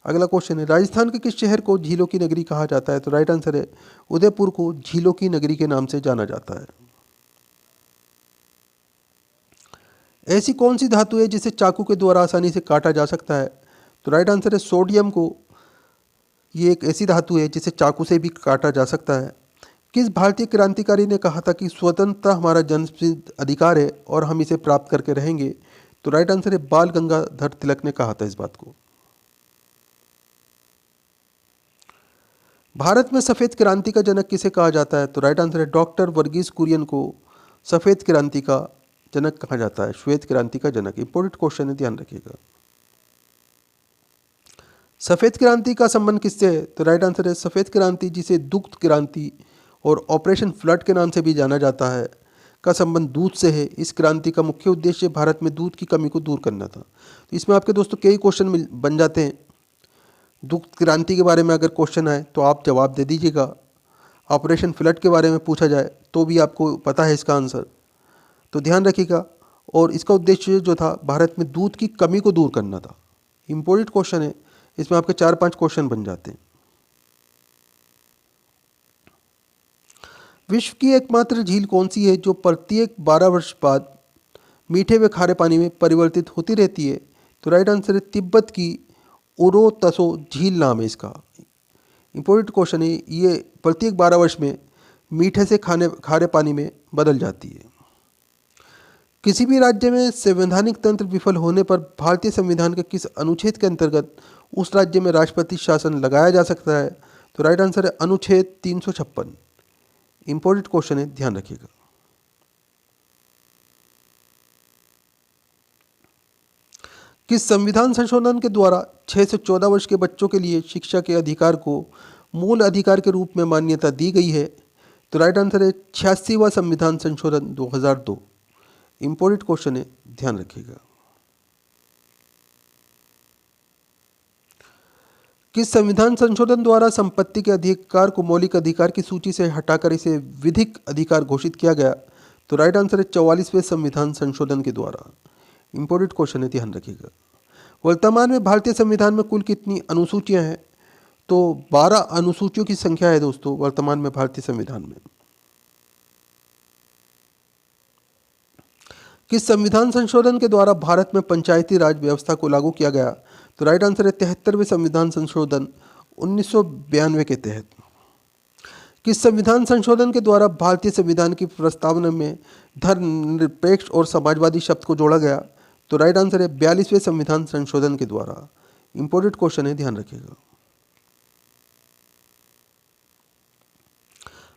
अगला क्वेश्चन है, राजस्थान के किस शहर को झीलों की नगरी कहा जाता है? तो राइट आंसर है उदयपुर को झीलों की नगरी के नाम से जाना जाता है। ऐसी कौन सी धातु है जिसे चाकू के द्वारा आसानी से काटा जा सकता है? तो राइट आंसर है सोडियम को। ये एक ऐसी धातु है जिसे चाकू से भी काटा जा सकता है। किस भारतीय क्रांतिकारी ने कहा था कि स्वतंत्रता हमारा जन्मसिद्ध अधिकार है और हम इसे प्राप्त करके रहेंगे? तो राइट आंसर है बाल गंगाधर तिलक ने कहा था इस बात को। भारत में सफ़ेद क्रांति का जनक किसे कहा जाता है? तो राइट आंसर है डॉक्टर वर्गीस कुरियन को सफ़ेद क्रांति का जनक कहा जाता है, श्वेत क्रांति का जनक। इंपॉर्टेंट क्वेश्चन है, ध्यान रखिएगा। सफ़ेद क्रांति का संबंध किससे है? तो राइट आंसर है सफ़ेद क्रांति, जिसे दुग्ध क्रांति और ऑपरेशन फ्लड के नाम से भी जाना जाता है, का संबंध दूध से है। इस क्रांति का मुख्य उद्देश्य भारत में दूध की कमी को दूर करना था। तो इसमें आपके दोस्तों कई क्वेश्चन बन जाते हैं। दुग्ध क्रांति के बारे में अगर क्वेश्चन आए तो आप जवाब दे दीजिएगा। ऑपरेशन फ्लड के बारे में पूछा जाए तो भी आपको पता है इसका आंसर, तो ध्यान रखिएगा। और इसका उद्देश्य जो था भारत में दूध की कमी को दूर करना था। इंपॉर्टेंट क्वेश्चन है, इसमें आपके 4-5 क्वेश्चन बन जाते हैं। विश्व की एकमात्र झील कौन सी है जो प्रत्येक 12 वर्ष बाद मीठे व खारे पानी में परिवर्तित होती रहती है? तो राइट आंसर है तिब्बत की ओरो तसो झील नाम है इसका। इंपॉर्टेंट क्वेश्चन है, ये प्रत्येक 12 वर्ष में मीठे से खारे पानी में बदल जाती है। किसी भी राज्य में संवैधानिक तंत्र विफल होने पर भारतीय संविधान के किस अनुच्छेद के अंतर्गत उस राज्य में राष्ट्रपति शासन लगाया जा सकता है? तो राइट आंसर है अनुच्छेद 356। इंपॉर्टेंट क्वेश्चन है, ध्यान रखिएगा। किस संविधान संशोधन के द्वारा 6 से 14 वर्ष के बच्चों के लिए शिक्षा के अधिकार को मूल अधिकार के रूप में मान्यता दी गई है? तो राइट आंसर है 86वां संविधान संशोधन 2002। इंपॉर्टेंट क्वेश्चन है, ध्यान रखिएगा। किस संविधान संशोधन द्वारा संपत्ति के अधिकार को मौलिक अधिकार की सूची से हटाकर इसे विधिक अधिकार घोषित किया गया? तो राइट आंसर है 44वें संविधान संशोधन के द्वारा। इंपॉर्टेंट क्वेश्चन है, ध्यान रखिएगा। वर्तमान में भारतीय संविधान में कुल कितनी अनुसूचियां हैं? तो 12 अनुसूचियों की संख्या है दोस्तों वर्तमान में भारतीय संविधान में। किस संविधान संशोधन के द्वारा भारत में पंचायती राज व्यवस्था को लागू किया गया? तो राइट आंसर है 73वें संविधान संशोधन 1992 के तहत। किस संविधान संशोधन के द्वारा भारतीय संविधान की प्रस्तावना में धर्मनिरपेक्ष और समाजवादी शब्द को जोड़ा गया? तो राइट आंसर है 42वें संविधान संशोधन के द्वारा। इंपॉर्टेंट क्वेश्चन है, ध्यान रखिएगा।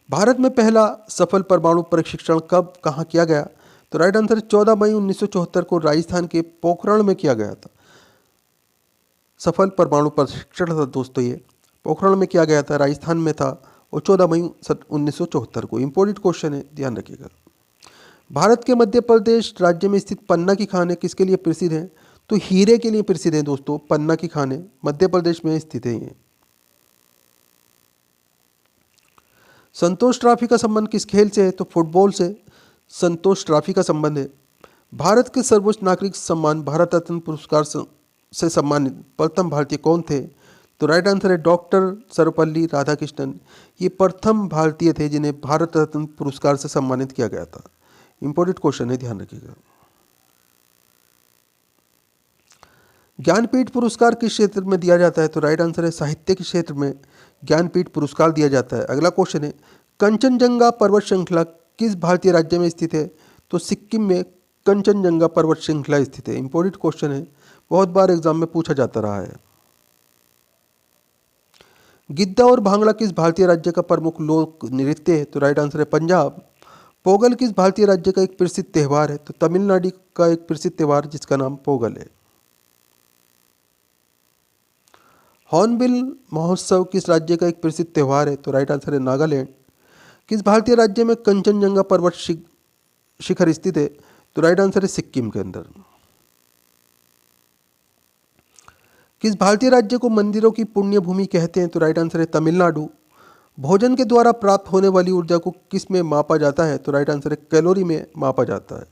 भारत में पहला सफल परमाणु परीक्षण कब कहाँ किया गया? तो राइट आंसर 14 मई 1974 को राजस्थान के पोखरण में किया गया था। सफल परमाणु परीक्षण था दोस्तों, ये पोखरण में किया गया था, राजस्थान में था, और 14 मई 1974 को। इंपॉर्टेंट क्वेश्चन है, ध्यान रखिएगा। भारत के मध्य प्रदेश राज्य में स्थित पन्ना की खानें किसके लिए प्रसिद्ध हैं? तो हीरे के लिए प्रसिद्ध हैं दोस्तों। पन्ना की खानें मध्य प्रदेश में स्थित है। ये संतोष ट्रॉफी का संबंध किस खेल से है? तो फुटबॉल से संतोष ट्रॉफी का संबंध है। भारत के सर्वोच्च नागरिक सम्मान भारत रत्न पुरस्कार से सम्मानित प्रथम भारतीय कौन थे? तो राइट आंसर है डॉक्टर सर्वपल्ली राधाकृष्णन। ये प्रथम भारतीय थे जिन्हें भारत रत्न पुरस्कार से सम्मानित किया गया था। इंपॉर्टेंट क्वेश्चन है, ध्यान रखिएगा। ज्ञानपीठ पुरस्कार किस क्षेत्र में दिया जाता है? तो राइट आंसर है साहित्य के क्षेत्र में ज्ञानपीठ पुरस्कार दिया जाता है। अगला क्वेश्चन है, कंचनजंगा पर्वत श्रृंखला किस भारतीय राज्य में स्थित है? तो सिक्किम में कंचनजंगा पर्वत श्रृंखला स्थित है। इंपॉर्टेंट क्वेश्चन है, बहुत बार एग्जाम में पूछा जाता रहा है। गिद्दा और भांगड़ा किस भारतीय राज्य का प्रमुख लोक नृत्य है? तो राइट आंसर है पंजाब। पोगल किस भारतीय राज्य का एक प्रसिद्ध त्यौहार है? तो तमिलनाडु का एक प्रसिद्ध त्यौहार जिसका नाम पोगल है। हॉर्नबिल महोत्सव किस राज्य का एक प्रसिद्ध त्यौहार है? तो राइट आंसर है नागालैंड। किस भारतीय राज्य में कंचनजंगा पर्वत शिखर स्थित है? तो राइट आंसर है सिक्किम के अंदर। किस भारतीय राज्य को मंदिरों की पुण्य भूमि कहते हैं? तो राइट आंसर है तमिलनाडु। भोजन के द्वारा प्राप्त होने वाली ऊर्जा को किस में मापा जाता है? तो राइट आंसर है कैलोरी में मापा जाता है।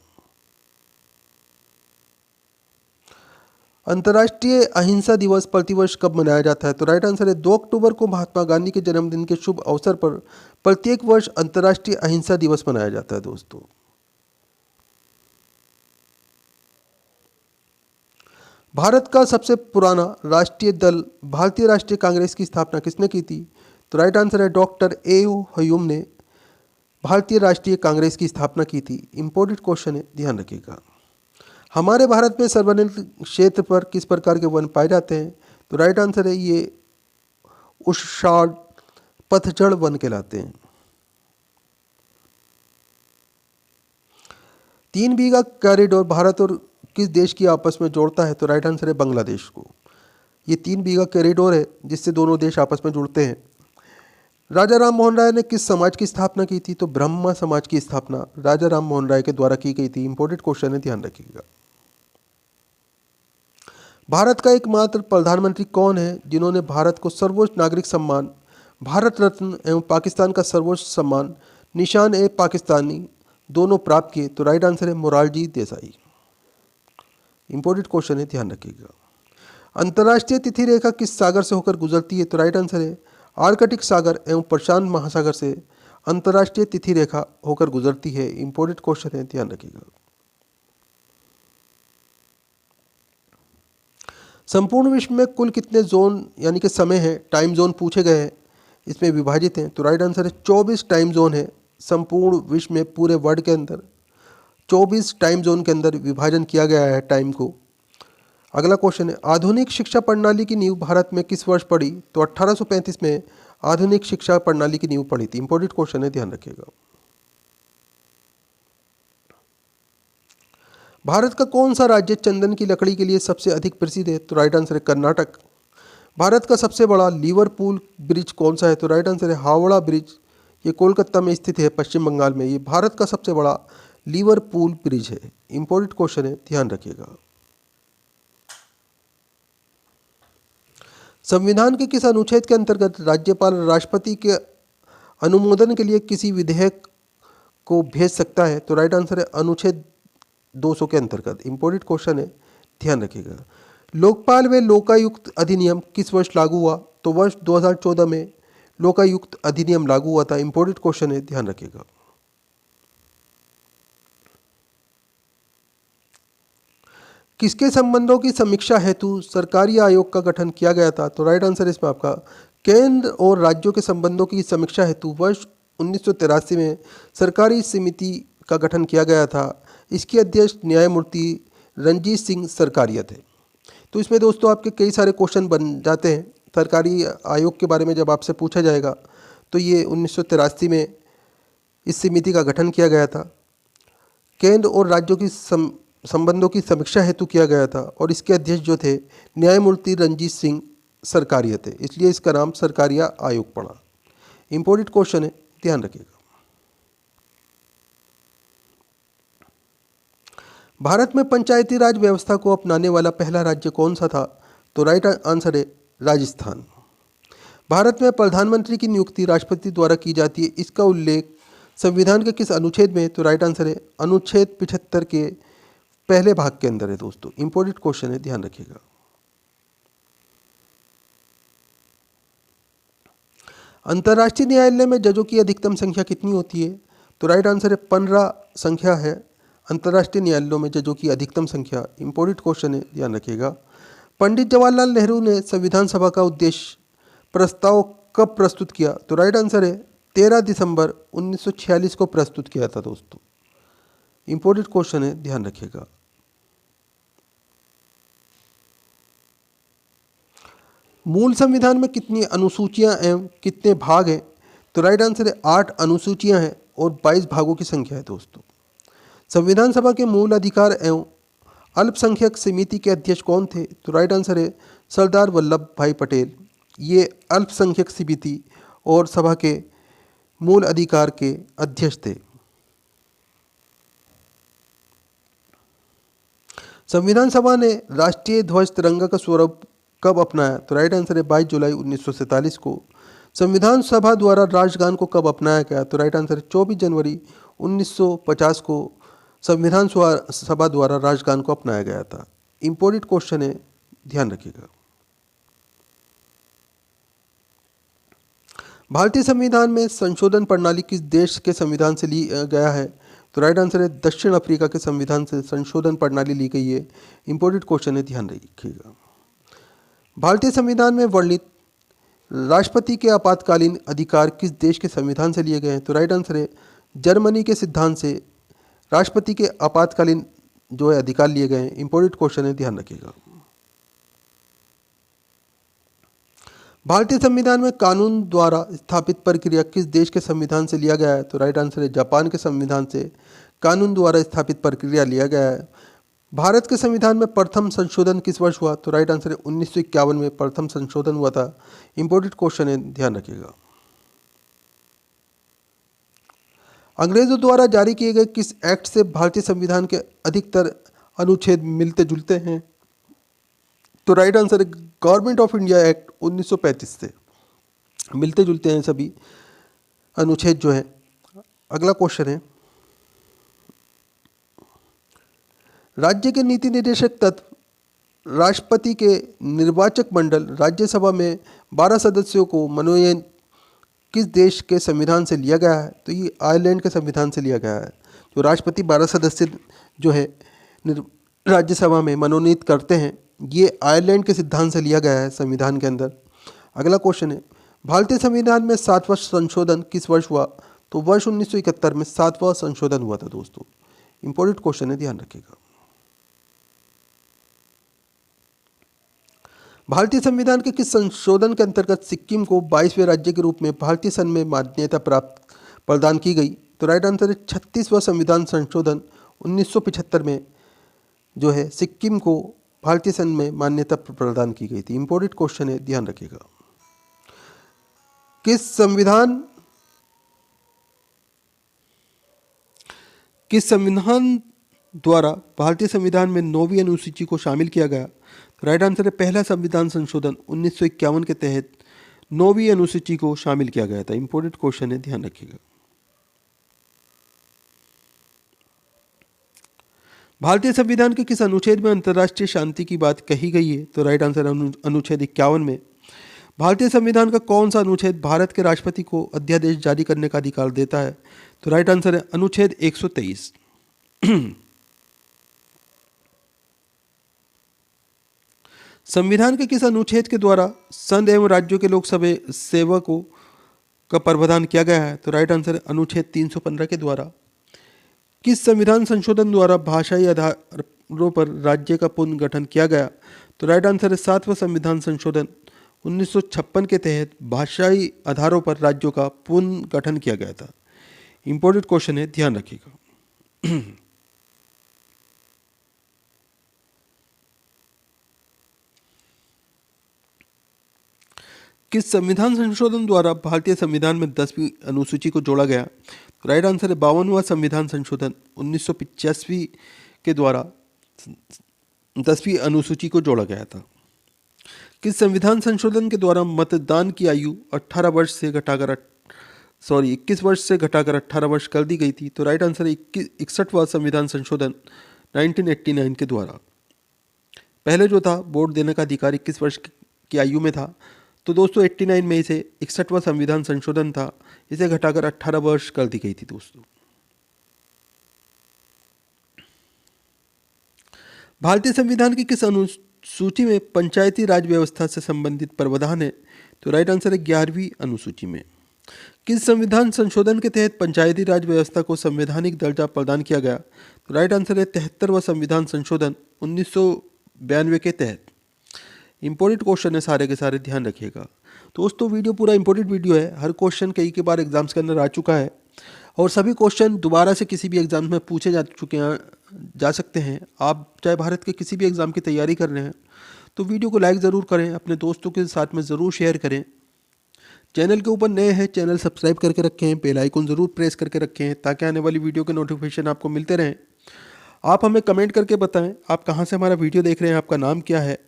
अंतर्राष्ट्रीय अहिंसा दिवस प्रतिवर्ष कब मनाया जाता है? तो राइट आंसर है 2 अक्टूबर को महात्मा गांधी के जन्मदिन के शुभ अवसर पर प्रत्येक वर्ष अंतर्राष्ट्रीय अहिंसा दिवस मनाया जाता है दोस्तों। भारत का सबसे पुराना राष्ट्रीय दल भारतीय राष्ट्रीय कांग्रेस की स्थापना किसने की थी? तो राइट आंसर है डॉक्टर ए.यू. ह्यूम ने भारतीय राष्ट्रीय कांग्रेस की स्थापना की थी। इंपॉर्टेंट क्वेश्चन है, ध्यान रखिएगा। हमारे भारत में सार्वजनिक क्षेत्र पर किस प्रकार के वन पाए जाते हैं? तो राइट आंसर है ये उषाढ़ पतझड़ वन कहलाते हैं। 3 बीघा कॉरिडोर भारत और किस देश की आपस में जोड़ता है? तो राइट आंसर है बांग्लादेश को। ये 3 बीघा कॉरिडोर है जिससे दोनों देश आपस में जुड़ते हैं। राजा राम मोहन राय ने किस समाज की स्थापना की थी? तो ब्रह्मा समाज की स्थापना राजा राम मोहन राय के द्वारा की गई थी। इंपॉर्टेंट क्वेश्चन है, ध्यान रखिएगा। भारत का एकमात्र प्रधानमंत्री कौन है जिन्होंने भारत को सर्वोच्च नागरिक सम्मान भारत रत्न एवं पाकिस्तान का सर्वोच्च सम्मान निशान ए पाकिस्तानी दोनों प्राप्त किए? तो राइट आंसर है मोरारजी देसाई। इंपॉर्टेंट क्वेश्चन है, ध्यान रखिएगा। अंतर्राष्ट्रीय तिथि रेखा किस सागर से होकर गुजरती है? तो राइट आंसर है आर्कटिक सागर एवं प्रशांत महासागर से अंतर्राष्ट्रीय तिथि रेखा होकर गुजरती है। इंपॉर्टेंट क्वेश्चन है, ध्यान रखिएगा। संपूर्ण विश्व में कुल कितने जोन यानी कि समय है, टाइम जोन पूछे गए हैं, इसमें विभाजित हैं? तो राइट आंसर है 24 टाइम जोन है। संपूर्ण विश्व में पूरे वर्ल्ड के अंदर 24 टाइम जोन के अंदर विभाजन किया गया है टाइम को। अगला क्वेश्चन है आधुनिक शिक्षा प्रणाली की नींव भारत में किस वर्ष पड़ी? तो 1835 में आधुनिक शिक्षा प्रणाली की नींव पड़ी थी। इंपॉर्टेंट क्वेश्चन है, ध्यान रखिएगा। भारत का कौन सा राज्य चंदन की लकड़ी के लिए सबसे अधिक प्रसिद्ध है? तो राइट आंसर है कर्नाटक। भारत का सबसे बड़ा लिवरपूल ब्रिज कौन सा है? तो राइट आंसर है हावड़ा ब्रिज। ये कोलकाता में स्थित है, पश्चिम बंगाल में। ये भारत का सबसे बड़ा लिवरपूल ब्रिज है। इंपॉर्टेंट क्वेश्चन है, ध्यान रखिएगा। संविधान के किस अनुच्छेद के अंतर्गत राज्यपाल राष्ट्रपति के अनुमोदन के लिए किसी विधेयक को भेज सकता है? तो राइट आंसर है अनुच्छेद 200 के अंतर्गत। इंपॉर्टेंट क्वेश्चन है, ध्यान रखिएगा। लोकपाल में लोकायुक्त अधिनियम किस वर्ष लागू हुआ? तो वर्ष 2014 में लोकायुक्त अधिनियम लागू हुआ था। इंपॉर्टेंट क्वेश्चन है, ध्यान रखिएगा। किसके संबंधों की समीक्षा हेतु सरकारी आयोग का गठन किया गया था? तो राइट आंसर इसमें आपका केंद्र और राज्यों के संबंधों की समीक्षा हेतु वर्ष 1983 में सरकारी समिति का गठन किया गया था। इसके अध्यक्ष न्यायमूर्ति रंजीत सिंह सरकारिया थे। तो इसमें दोस्तों आपके कई सारे क्वेश्चन बन जाते हैं। सरकारी आयोग के बारे में जब आपसे पूछा जाएगा तो ये 1983 में इस समिति का गठन किया गया था। केंद्र और राज्यों की संबंधों की समीक्षा हेतु किया गया था और इसके अध्यक्ष जो थे न्यायमूर्ति रंजीत सिंह सरकारिया थे, इसलिए इसका नाम सरकारिया आयोग पड़ा। इंपॉर्टेंट क्वेश्चन है, ध्यान रखिएगा। भारत में पंचायती राज व्यवस्था को अपनाने वाला पहला राज्य कौन सा था? तो राइट आंसर है राजस्थान। भारत में प्रधानमंत्री की नियुक्ति राष्ट्रपति द्वारा की जाती है। इसका उल्लेख संविधान के किस अनुच्छेद में? तो राइट आंसर है अनुच्छेद 75 के पहले भाग के अंदर है दोस्तों। इंपॉर्टेंट क्वेश्चन है, ध्यान रखिएगा। अंतर्राष्ट्रीय न्यायालय में जजों की अधिकतम संख्या कितनी होती है? तो राइट आंसर है 15 संख्या है अंतर्राष्ट्रीय न्यायालयों में जजों की अधिकतम संख्या। इंपॉर्टेंट क्वेश्चन है, ध्यान रखिएगा। पंडित जवाहरलाल नेहरू ने संविधान सभा का उद्देश्य प्रस्ताव कब प्रस्तुत किया? तो राइट आंसर है 13 दिसंबर 1946 को प्रस्तुत किया था दोस्तों। इंपॉर्टेंट क्वेश्चन है, ध्यान रखिएगा। मूल संविधान में कितनी अनुसूचियां एवं कितने भाग हैं? तो राइट आंसर है 8 अनुसूचियां हैं और 22 भागों की संख्या है दोस्तों। संविधान सभा के मूल अधिकार एवं अल्पसंख्यक समिति के अध्यक्ष कौन थे? तो राइट आंसर है सरदार वल्लभ भाई पटेल। ये अल्पसंख्यक समिति और सभा के मूल अधिकार के अध्यक्ष थे। संविधान सभा ने राष्ट्रीय ध्वज तिरंगा का स्वरूप कब अपनाया? तो राइट आंसर है 22 जुलाई 1947 को। संविधान सभा द्वारा राष्ट्रगान को कब अपनाया गया? तो राइट आंसर है 24 जनवरी 1950 को संविधान सभा द्वारा राष्ट्रगान को अपनाया गया था। इंपॉर्टेंट क्वेश्चन है, ध्यान रखिएगा। भारतीय संविधान में संशोधन प्रणाली किस देश के संविधान से ली गया है? तो राइट आंसर है दक्षिण अफ्रीका के संविधान से संशोधन प्रणाली ली गई है। इंपॉर्टेंट क्वेश्चन है, ध्यान रखिएगा। भारतीय संविधान में वर्णित राष्ट्रपति के आपातकालीन अधिकार किस देश के संविधान से लिए गए हैं? तो राइट आंसर है जर्मनी के सिद्धांत से राष्ट्रपति के आपातकालीन जो है अधिकार लिए गए हैं। इंपॉर्टेंट क्वेश्चन है, ध्यान रखिएगा। भारतीय संविधान में कानून द्वारा स्थापित प्रक्रिया किस देश के संविधान से लिया गया है? तो राइट आंसर है जापान के संविधान से कानून द्वारा स्थापित प्रक्रिया लिया गया है। भारत के संविधान में प्रथम संशोधन किस वर्ष हुआ? तो राइट आंसर है 1951 में प्रथम संशोधन हुआ था। इंपॉर्टेंट क्वेश्चन है, ध्यान रखिएगा। अंग्रेजों द्वारा जारी किए गए किस एक्ट से भारतीय संविधान के अधिकतर अनुच्छेद मिलते जुलते हैं? तो राइट आंसर है गवर्नमेंट ऑफ इंडिया एक्ट 1935 से मिलते जुलते हैं सभी अनुच्छेद जो है। अगला क्वेश्चन है, राज्य के नीति निर्देशक तत्व राष्ट्रपति के निर्वाचक मंडल राज्यसभा में 12 सदस्यों को मनोनयन किस देश के संविधान से लिया गया है? तो ये आयरलैंड के संविधान से लिया गया है। तो राष्ट्रपति 12 सदस्य जो है राज्यसभा में मनोनीत करते हैं, ये आयरलैंड के सिद्धांत से लिया गया है संविधान के अंदर। अगला क्वेश्चन है, भारतीय संविधान में 7वां संशोधन किस वर्ष हुआ? तो वर्ष 1971 में 7वां संशोधन हुआ था दोस्तों। इंपॉर्टेंट क्वेश्चन है, ध्यान रखिएगा। भारतीय संविधान के किस संशोधन के अंतर्गत सिक्किम को 22वें राज्य के रूप में भारतीय संघ में मान्यता प्रदान की गई? तो राइट आंसर है 36वां संविधान संशोधन 1975 में जो है सिक्किम को भारतीय संघ में मान्यता प्रदान की गई थी। इंपॉर्टेंट क्वेश्चन है, ध्यान रखिएगा। किस संविधान द्वारा भारतीय संविधान में 9वीं अनुसूची को शामिल किया गया? राइट आंसर है पहला संविधान संशोधन 1951 के तहत 9वीं अनुसूची को शामिल किया गया था। इंपॉर्टेंट क्वेश्चन है, ध्यान रखिएगा। भारतीय संविधान के किस अनुच्छेद में अंतर्राष्ट्रीय शांति की बात कही गई है? तो राइट आंसर अनुच्छेद 51 में। भारतीय संविधान का कौन सा अनुच्छेद भारत के राष्ट्रपति को अध्यादेश जारी करने का अधिकार देता है? तो राइट आंसर है अनुच्छेद 123। संविधान के किस अनुच्छेद के द्वारा संघ एवं राज्यों के लोकसभा सेवकों का प्रावधान किया गया है? तो राइट आंसर है अनुच्छेद 315 के द्वारा। किस संविधान संशोधन द्वारा भाषाई आधारों पर राज्य का पुनर्गठन किया गया? तो राइट आंसर है 7वां संविधान संशोधन 1956 के तहत भाषाई आधारों पर राज्यों का पुनर्गठन किया गया था। इंपॉर्टेंट क्वेश्चन है, ध्यान रखिएगा। किस संविधान संशोधन द्वारा भारतीय संविधान में 10वीं अनुसूची को जोड़ा गया? राइट आंसर है 52वां संविधान संशोधन 1985 के द्वारा 10वीं अनुसूची को जोड़ा गया था। किस संविधान संशोधन के द्वारा मतदान की आयु 21 वर्ष से घटाकर 18 वर्ष कर दी गई थी? तो राइट आंसर है 61वां संविधान संशोधन 1989 के द्वारा। पहले जो था वोट देने का अधिकार 21 वर्ष की आयु में था, तो दोस्तों 89 में इसे 61वां संविधान संशोधन था, इसे घटाकर 18 वर्ष कर दी गई थी दोस्तों। भारतीय संविधान की किस अनुसूची में पंचायती राज व्यवस्था से संबंधित प्रावधान है? तो राइट आंसर है 11वीं अनुसूची में। किस संविधान संशोधन के तहत पंचायती राज व्यवस्था को संवैधानिक दर्जा प्रदान किया गया? तो राइट आंसर है 73वां संविधान संशोधन 1992 के तहत। इंपॉर्टेंट क्वेश्चन है सारे के सारे, ध्यान रखिएगा दोस्तों। वीडियो पूरा इंपॉर्टेंट वीडियो है, हर क्वेश्चन कई के बार एग्जाम्स के अंदर आ चुका है और सभी क्वेश्चन दोबारा से किसी भी एग्जाम में पूछे जा सकते हैं। आप चाहे भारत के किसी भी एग्ज़ाम की तैयारी कर रहे हैं तो वीडियो को लाइक ज़रूर करें, अपने दोस्तों के साथ में ज़रूर शेयर करें। चैनल के ऊपर नए हैं, चैनल सब्सक्राइब करके रखें, बेल आइकन ज़रूर प्रेस करके रखें ताकि आने वाली वीडियो के नोटिफिकेशन आपको मिलते रहें। आप हमें कमेंट करके बताएं आप कहाँ से हमारा वीडियो देख रहे हैं, आपका नाम क्या है,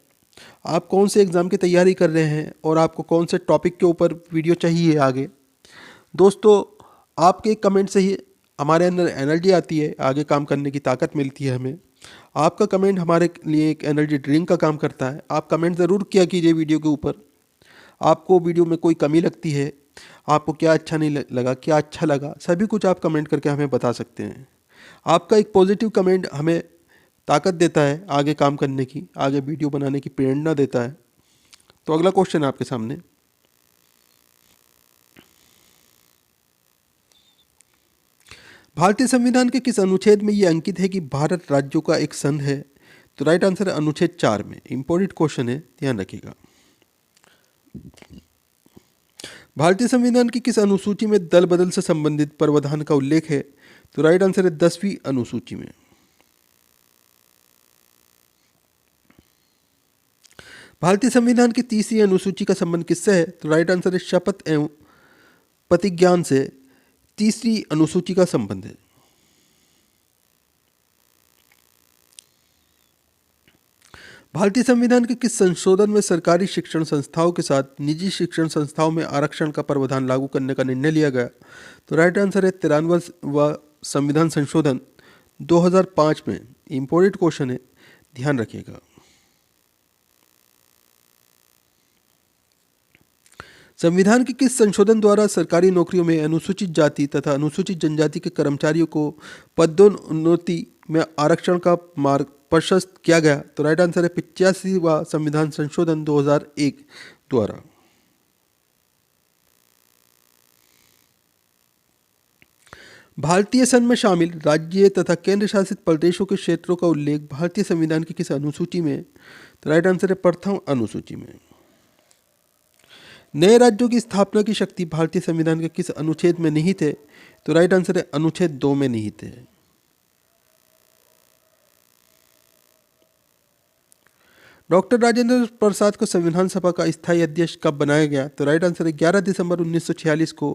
आप कौन से एग्ज़ाम की तैयारी कर रहे हैं और आपको कौन से टॉपिक के ऊपर वीडियो चाहिए आगे। दोस्तों, आपके कमेंट से ही हमारे अंदर एनर्जी आती है, आगे काम करने की ताकत मिलती है हमें। आपका कमेंट हमारे लिए एक एनर्जी ड्रिंक का काम करता है। आप कमेंट ज़रूर किया कीजिए वीडियो के ऊपर। आपको वीडियो में कोई कमी लगती है, आपको क्या अच्छा नहीं लगा, क्या अच्छा लगा, सभी कुछ आप कमेंट करके हमें बता सकते हैं। आपका एक पॉजिटिव कमेंट हमें ताकत देता है आगे काम करने की, आगे वीडियो बनाने की प्रेरणा देता है। तो अगला क्वेश्चन आपके सामने, भारतीय संविधान के किस अनुच्छेद में ये अंकित है कि भारत राज्यों का एक संघ है। तो राइट आंसर है अनुच्छेद 4 में। इंपॉर्टेंट क्वेश्चन है, ध्यान रखिएगा। भारतीय संविधान की किस अनुसूची में दल बदल से संबंधित प्रावधान का उल्लेख है। तो राइट आंसर है 10वीं अनुसूची में। भारतीय संविधान की 30वीं अनुसूची का संबंध किससे है। तो राइट आंसर है शपथ एवं प्रतिज्ञान से 30वीं अनुसूची का संबंध है। भारतीय संविधान के किस संशोधन में सरकारी शिक्षण संस्थाओं के साथ निजी शिक्षण संस्थाओं में आरक्षण का प्रावधान लागू करने का निर्णय लिया गया। तो राइट आंसर है 93वां संविधान संशोधन 2005 में। इंपॉर्टेंट क्वेश्चन है, ध्यान रखिएगा। संविधान के किस संशोधन द्वारा सरकारी नौकरियों में अनुसूचित जाति तथा अनुसूचित जनजाति के कर्मचारियों को पदोन्नति में आरक्षण का मार्ग प्रशस्त किया गया। तो राइट आंसर है 85वां संविधान संशोधन 2001 द्वारा। भारतीय संघ में शामिल राज्य तथा केंद्र शासित प्रदेशों के क्षेत्रों का उल्लेख भारतीय संविधान की किस अनुसूची में। तो राइट आंसर है प्रथम अनुसूची में। नए राज्यों की स्थापना की शक्ति भारतीय संविधान के किस अनुच्छेद में निहित है। तो राइट आंसर है अनुच्छेद 2 में निहित है। डॉक्टर राजेंद्र प्रसाद को संविधान सभा का स्थायी अध्यक्ष कब बनाया गया। तो राइट आंसर है 11 दिसंबर 1946 को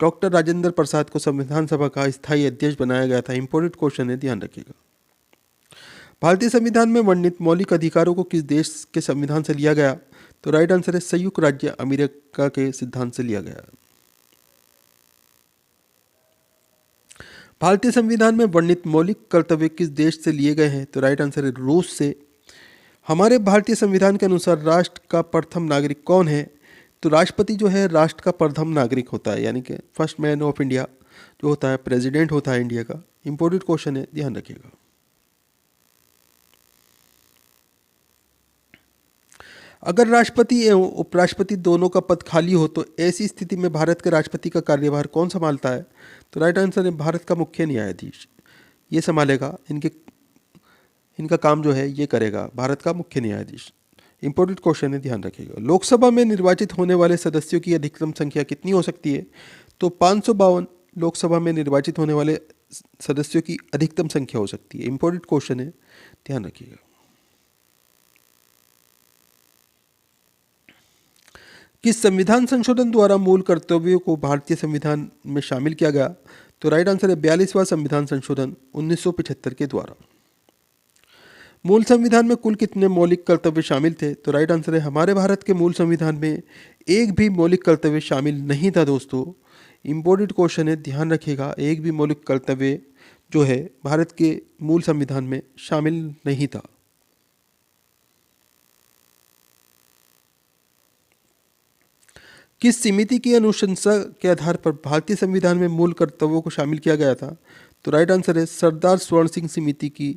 डॉक्टर राजेंद्र प्रसाद को संविधान सभा का स्थायी अध्यक्ष बनाया गया था। इंपॉर्टेंट क्वेश्चन है, ध्यान रखिएगा। भारतीय संविधान में वर्णित मौलिक अधिकारों को किस देश के संविधान से लिया गया। तो राइट आंसर है संयुक्त राज्य अमेरिका के सिद्धांत से लिया गया। भारतीय संविधान में वर्णित मौलिक कर्तव्य किस देश से लिए गए हैं। तो राइट आंसर है रूस से। हमारे भारतीय संविधान के अनुसार राष्ट्र का प्रथम नागरिक कौन है। तो राष्ट्रपति जो है राष्ट्र का प्रथम नागरिक होता है, यानी कि फर्स्ट मैन ऑफ इंडिया जो होता है, प्रेसिडेंट होता है इंडिया का। इंपॉर्टेंट क्वेश्चन है, ध्यान रखिएगा। अगर राष्ट्रपति एवं उपराष्ट्रपति दोनों का पद खाली हो तो ऐसी स्थिति में भारत के राष्ट्रपति का कार्यभार कौन संभालता है। तो राइट आंसर है भारत का मुख्य न्यायाधीश, ये संभालेगा। इनका काम जो है ये करेगा भारत का मुख्य न्यायाधीश। इंपॉर्टेंट क्वेश्चन है, ध्यान रखिएगा। लोकसभा में निर्वाचित होने वाले सदस्यों की अधिकतम संख्या कितनी हो सकती है। तो 552 लोकसभा में निर्वाचित होने वाले सदस्यों की अधिकतम संख्या हो सकती है। इंपॉर्टेंट क्वेश्चन है, ध्यान रखिएगा। किस संविधान संशोधन द्वारा मूल कर्तव्यों को भारतीय संविधान में शामिल किया गया। तो राइट आंसर है 42वां संविधान संशोधन 1975 के द्वारा। मूल संविधान में कुल कितने मौलिक कर्तव्य शामिल थे। तो राइट आंसर है हमारे भारत के मूल संविधान में एक भी मौलिक कर्तव्य शामिल नहीं था। दोस्तों, इंपॉर्टेंट क्वेश्चन है, ध्यान रखिएगा। एक भी मौलिक कर्तव्य जो है भारत के मूल संविधान में शामिल नहीं था। किस समिति की अनुशंसा के आधार पर भारतीय संविधान में मूल कर्तव्यों को शामिल किया गया था। तो राइट आंसर है सरदार स्वर्ण सिंह समिति की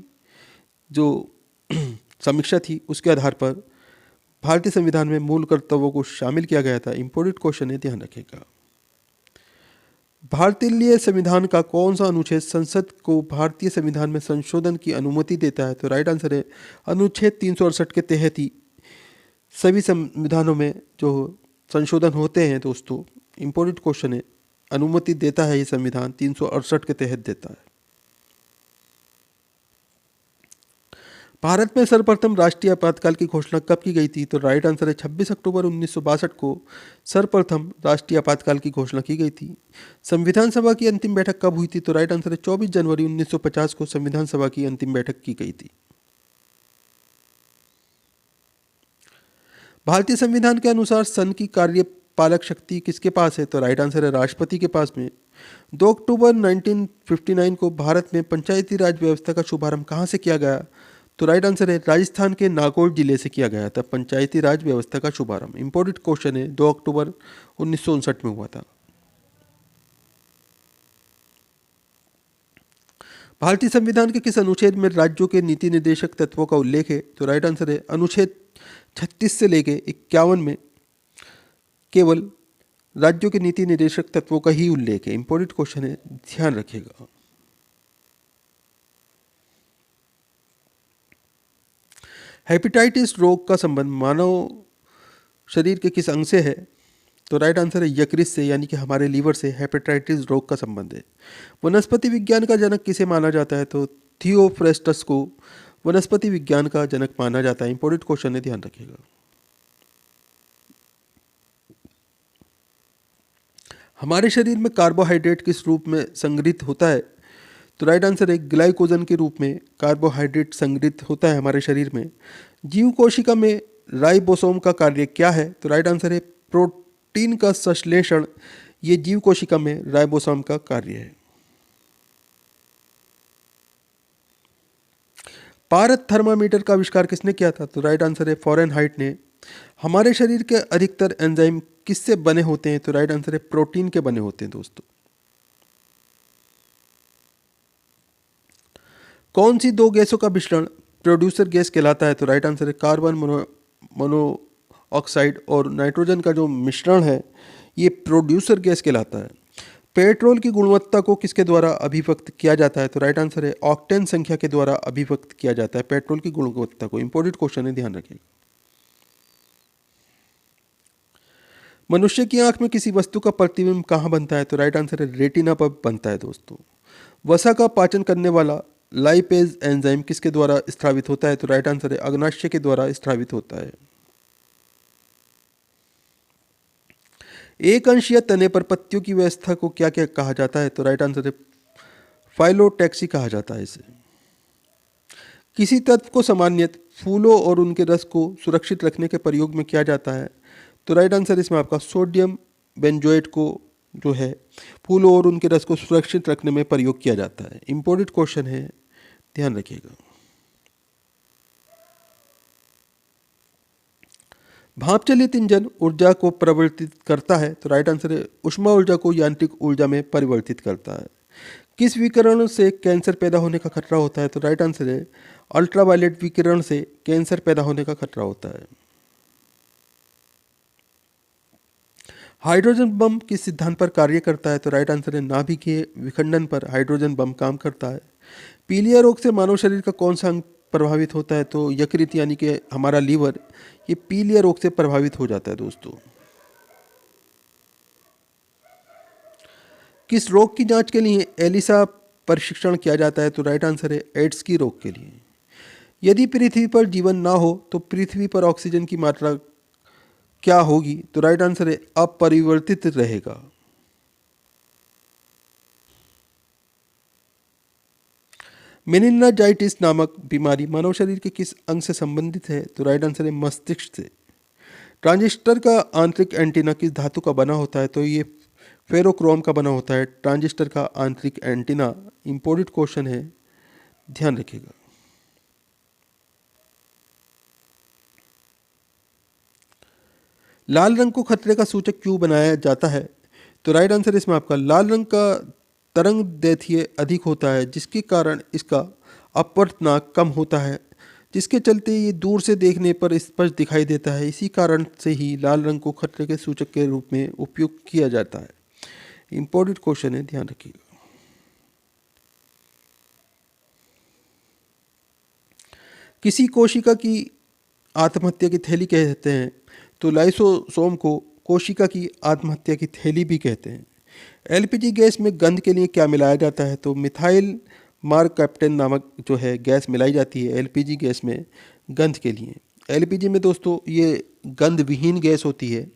जो समीक्षा थी उसके आधार पर भारतीय संविधान में मूल कर्तव्यों को शामिल किया गया था। इंपॉर्टेंट क्वेश्चन है, ध्यान रखिएगा। भारतीय संविधान का कौन सा अनुच्छेद संसद को भारतीय संविधान में संशोधन की अनुमति देता है। तो राइट आंसर है अनुच्छेद 368 के तहत ही सभी संविधानों में जो संशोधन होते हैं। दोस्तों, इंपॉर्टेंट क्वेश्चन है, अनुमति देता है ये संविधान 368 के तहत देता है। भारत में सर्वप्रथम राष्ट्रीय आपातकाल की घोषणा कब की गई थी। तो राइट आंसर है 26 अक्टूबर 1962 को सर्वप्रथम राष्ट्रीय आपातकाल की घोषणा की गई थी। संविधान सभा की अंतिम बैठक कब हुई थी। तो राइट आंसर है 24 जनवरी 1950 को संविधान सभा की अंतिम बैठक की गई थी। भारतीय संविधान के अनुसार संघ की कार्यपालक शक्ति किसके पास है? तो राइट आंसर है राष्ट्रपति के पास में। 2 अक्टूबर 1959 को भारत में पंचायती राज व्यवस्था का शुभारंभ कहाँ से किया गया? तो राइट आंसर है राजस्थान के नागौर जिले से किया गया था पंचायती राज व्यवस्था का शुभारंभ। इंपॉर्टेंट क्वेश्चन है, 2 अक्टूबर 1959 में हुआ था। भारतीय संविधान के किस अनुच्छेद में राज्यों के नीति निर्देशक तत्वों का उल्लेख है? तो राइट आंसर है अनुच्छेद 36 से लेके 51 में केवल राज्यों के नीति निर्देशक तत्वों का ही उल्लेख है। इंपॉर्टेंट क्वेश्चन है, ध्यान रखिएगा। हेपेटाइटिस रोग का संबंध मानव शरीर के किस अंग से है? तो राइट आंसर है यकृत से, यानी कि हमारे लीवर से हेपेटाइटिस रोग का संबंध है। वनस्पति विज्ञान का जनक किसे माना जाता है? तो थियोफ्रेस्टस को वनस्पति विज्ञान का जनक माना जाता है। इंपॉर्टेंट क्वेश्चन है, ध्यान रखिएगा। हमारे शरीर में कार्बोहाइड्रेट किस रूप में संग्रहित होता है? तो राइट आंसर है ग्लाइकोजन के रूप में कार्बोहाइड्रेट संग्रहित होता है हमारे शरीर में। जीव कोशिका में राइबोसोम का कार्य क्या है? तो राइट आंसर है प्रोटीन का संश्लेषण। ये जीव कोशिका में राइबोसोम का कार्य है। पारद थर्मामीटर का आविष्कार किसने किया था? तो राइट आंसर है फॉरेनहाइट ने। हमारे शरीर के अधिकतर एंजाइम किससे बने होते हैं? तो राइट आंसर है प्रोटीन के बने होते हैं दोस्तों। कौन सी दो गैसों का मिश्रण प्रोड्यूसर गैस कहलाता है? तो राइट आंसर है कार्बन मोनोऑक्साइड और नाइट्रोजन का जो मिश्रण है ये प्रोड्यूसर गैस कहलाता है। पेट्रोल की गुणवत्ता को किसके द्वारा अभिव्यक्त किया जाता है? तो राइट आंसर है ऑक्टेन संख्या के द्वारा अभिव्यक्त किया जाता है पेट्रोल की गुणवत्ता को। इंपॉर्टेंट क्वेश्चन है, ध्यान रखिएगा। मनुष्य की आंख में किसी वस्तु का प्रतिबिंब कहाँ बनता है? तो राइट आंसर है रेटिना पर बनता है दोस्तों। वसा का पाचन करने वाला लाइपेज एंजाइम किसके द्वारा स्रावित होता है? तो राइट आंसर है अग्नाशय के द्वारा स्रावित होता है। एक अंशीय तने पर पत्तियों की व्यवस्था को क्या क्या कहा जाता है? तो राइट आंसर है फाइलोटैक्सी कहा जाता है इसे। किसी तत्व को सामान्यतः फूलों और उनके रस को सुरक्षित रखने के प्रयोग में किया जाता है? तो राइट आंसर इसमें आपका सोडियम बेंजोएट को जो है फूलों और उनके रस को सुरक्षित रखने में प्रयोग किया जाता है। इंपॉर्टेंट क्वेश्चन है, ध्यान रखिएगा। भाप चलित इंजन ऊर्जा को परिवर्तित करता है? तो राइट आंसर है ऊष्मा ऊर्जा को यांत्रिक ऊर्जा में परिवर्तित करता है। किस विकिरण से कैंसर पैदा होने का खतरा होता है? तो राइट आंसर है अल्ट्रावायलेट विकिरण से कैंसर पैदा होने का खतरा होता है। हाइड्रोजन बम किस सिद्धांत पर कार्य करता है? तो राइट आंसर है नाभिकीय विखंडन पर हाइड्रोजन बम काम करता है। पीलिया रोग से मानव शरीर का कौन सा अंग प्रभावित होता है? तो यकृत, यानी कि हमारा लीवर, ये पीलिया रोग से प्रभावित हो जाता है दोस्तों। किस रोग की जांच के लिए एलिसा परीक्षण किया जाता है? तो राइट आंसर है एड्स की रोग के लिए। यदि पृथ्वी पर जीवन ना हो तो पृथ्वी पर ऑक्सीजन की मात्रा क्या होगी? तो राइट आंसर है अपरिवर्तित रहेगा। मेनिनजाइटिस नामक बीमारी मानव शरीर के किस अंग से संबंधित है? तो राइट आंसर है मस्तिष्क से। ट्रांजिस्टर का आंतरिक एंटीना किस धातु का बना होता है? तो ये फेरोक्रोम का बना होता है ट्रांजिस्टर का आंतरिक एंटीना। इंपॉर्टेंट क्वेश्चन है, ध्यान रखिएगा। लाल रंग को खतरे का सूचक क्यों बनाया जाता है? तो राइट आंसर इसमें आपका लाल रंग का तरंग दैर्ध्य अधिक होता है, जिसके कारण इसका अपवर्तनांक कम होता है, जिसके चलते ये दूर से देखने पर स्पष्ट दिखाई देता है। इसी कारण से ही लाल रंग को खतरे के सूचक के रूप में उपयोग किया जाता है। इंपॉर्टेंट क्वेश्चन है, ध्यान रखिएगा। किसी कोशिका की आत्महत्या की थैली कहते हैं? तो लाइसोसोम को कोशिका की आत्महत्या की थैली भी कहते हैं। एलपीजी गैस में गंध के लिए क्या मिलाया जाता है? तो मिथाइल मारकैप्टेन नामक जो है गैस मिलाई जाती है एलपीजी गैस में गंध के लिए। एलपीजी में दोस्तों ये गंध विहीन गैस होती है,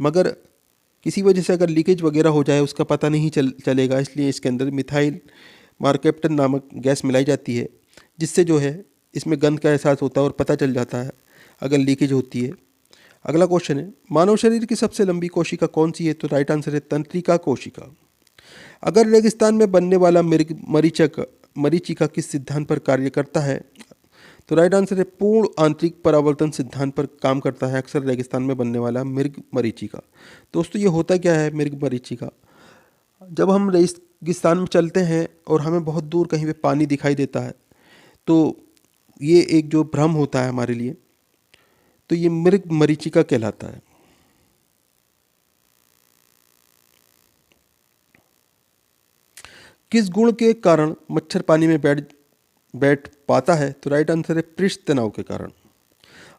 मगर किसी वजह से अगर लीकेज वगैरह हो जाए उसका पता नहीं चलेगा, इसलिए इसके अंदर मिथाइल मारकैप्टेन नामक गैस मिलाई जाती है, जिससे जो है इसमें गंध का एहसास होता है और पता चल जाता है अगर लीकेज होती है। अगला क्वेश्चन है, मानव शरीर की सबसे लंबी कोशिका कौन सी है? तो राइट आंसर है तंत्रिका कोशिका। अगर रेगिस्तान में बनने वाला मरीचिका किस सिद्धांत पर कार्य करता है? तो राइट आंसर है पूर्ण आंतरिक परावर्तन सिद्धांत पर काम करता है अक्सर रेगिस्तान में बनने वाला मृग मरीचिका। दोस्तों ये होता क्या है मृग मरीचिका? जब हम रेगिस्तान में चलते हैं और हमें बहुत दूर कहीं पे पानी दिखाई देता है, तो ये एक जो भ्रम होता है हमारे लिए, तो ये मृग मरीचिका कहलाता है। किस गुण के कारण मच्छर पानी में बैठ पाता है? तो राइट आंसर है पृष्ठ तनाव के कारण।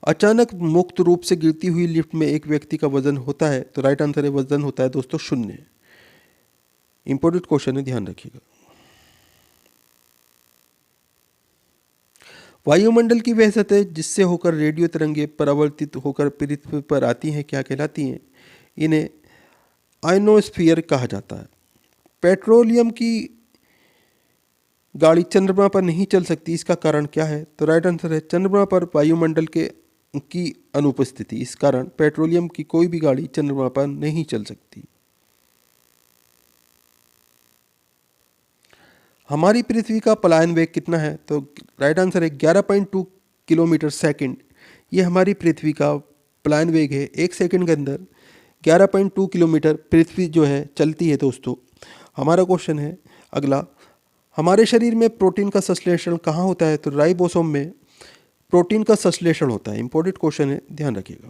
अचानक मुक्त रूप से गिरती हुई लिफ्ट में एक व्यक्ति का वजन होता है? तो राइट आंसर है वजन होता है दोस्तों 0। इंपॉर्टेंट क्वेश्चन है, ध्यान रखिएगा। वायुमंडल की वह सतह जिससे होकर रेडियो तरंगे परावर्तित होकर पृथ्वी पर आती हैं क्या कहलाती हैं? इन्हें आयनोस्फीयर कहा जाता है। पेट्रोलियम की गाड़ी चंद्रमा पर नहीं चल सकती, इसका कारण क्या है? तो राइट आंसर है चंद्रमा पर वायुमंडल की अनुपस्थिति। इस कारण पेट्रोलियम की कोई भी गाड़ी चंद्रमा पर नहीं चल सकती। हमारी पृथ्वी का पलायन वेग कितना है? तो राइट आंसर है 11.2 किलोमीटर सेकंड। ये हमारी पृथ्वी का पलायन वेग है। एक सेकंड के अंदर 11.2 किलोमीटर पृथ्वी जो है चलती है दोस्तों। हमारा क्वेश्चन है अगला, हमारे शरीर में प्रोटीन का संश्लेषण कहाँ होता है? तो राइबोसोम में प्रोटीन का संश्लेषण होता है। इंपॉर्टेंट क्वेश्चन है, ध्यान रखिएगा।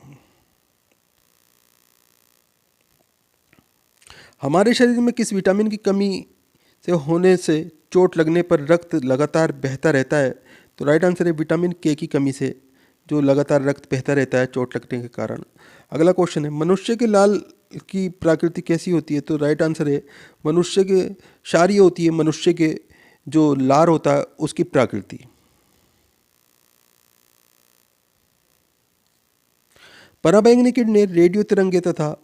हमारे शरीर में किस विटामिन की कमी से होने से चोट लगने पर रक्त लगातार बहता रहता है? तो राइट आंसर है विटामिन के की कमी से जो लगातार रक्त बहता रहता है चोट लगने के कारण। अगला क्वेश्चन है, मनुष्य के लाल की प्रकृति कैसी होती है? तो राइट आंसर है मनुष्य के क्षारीय होती है। मनुष्य के जो लार होता है उसकी प्रकृति। पराबैंगनी किरणें रेडियो तरंगे तथा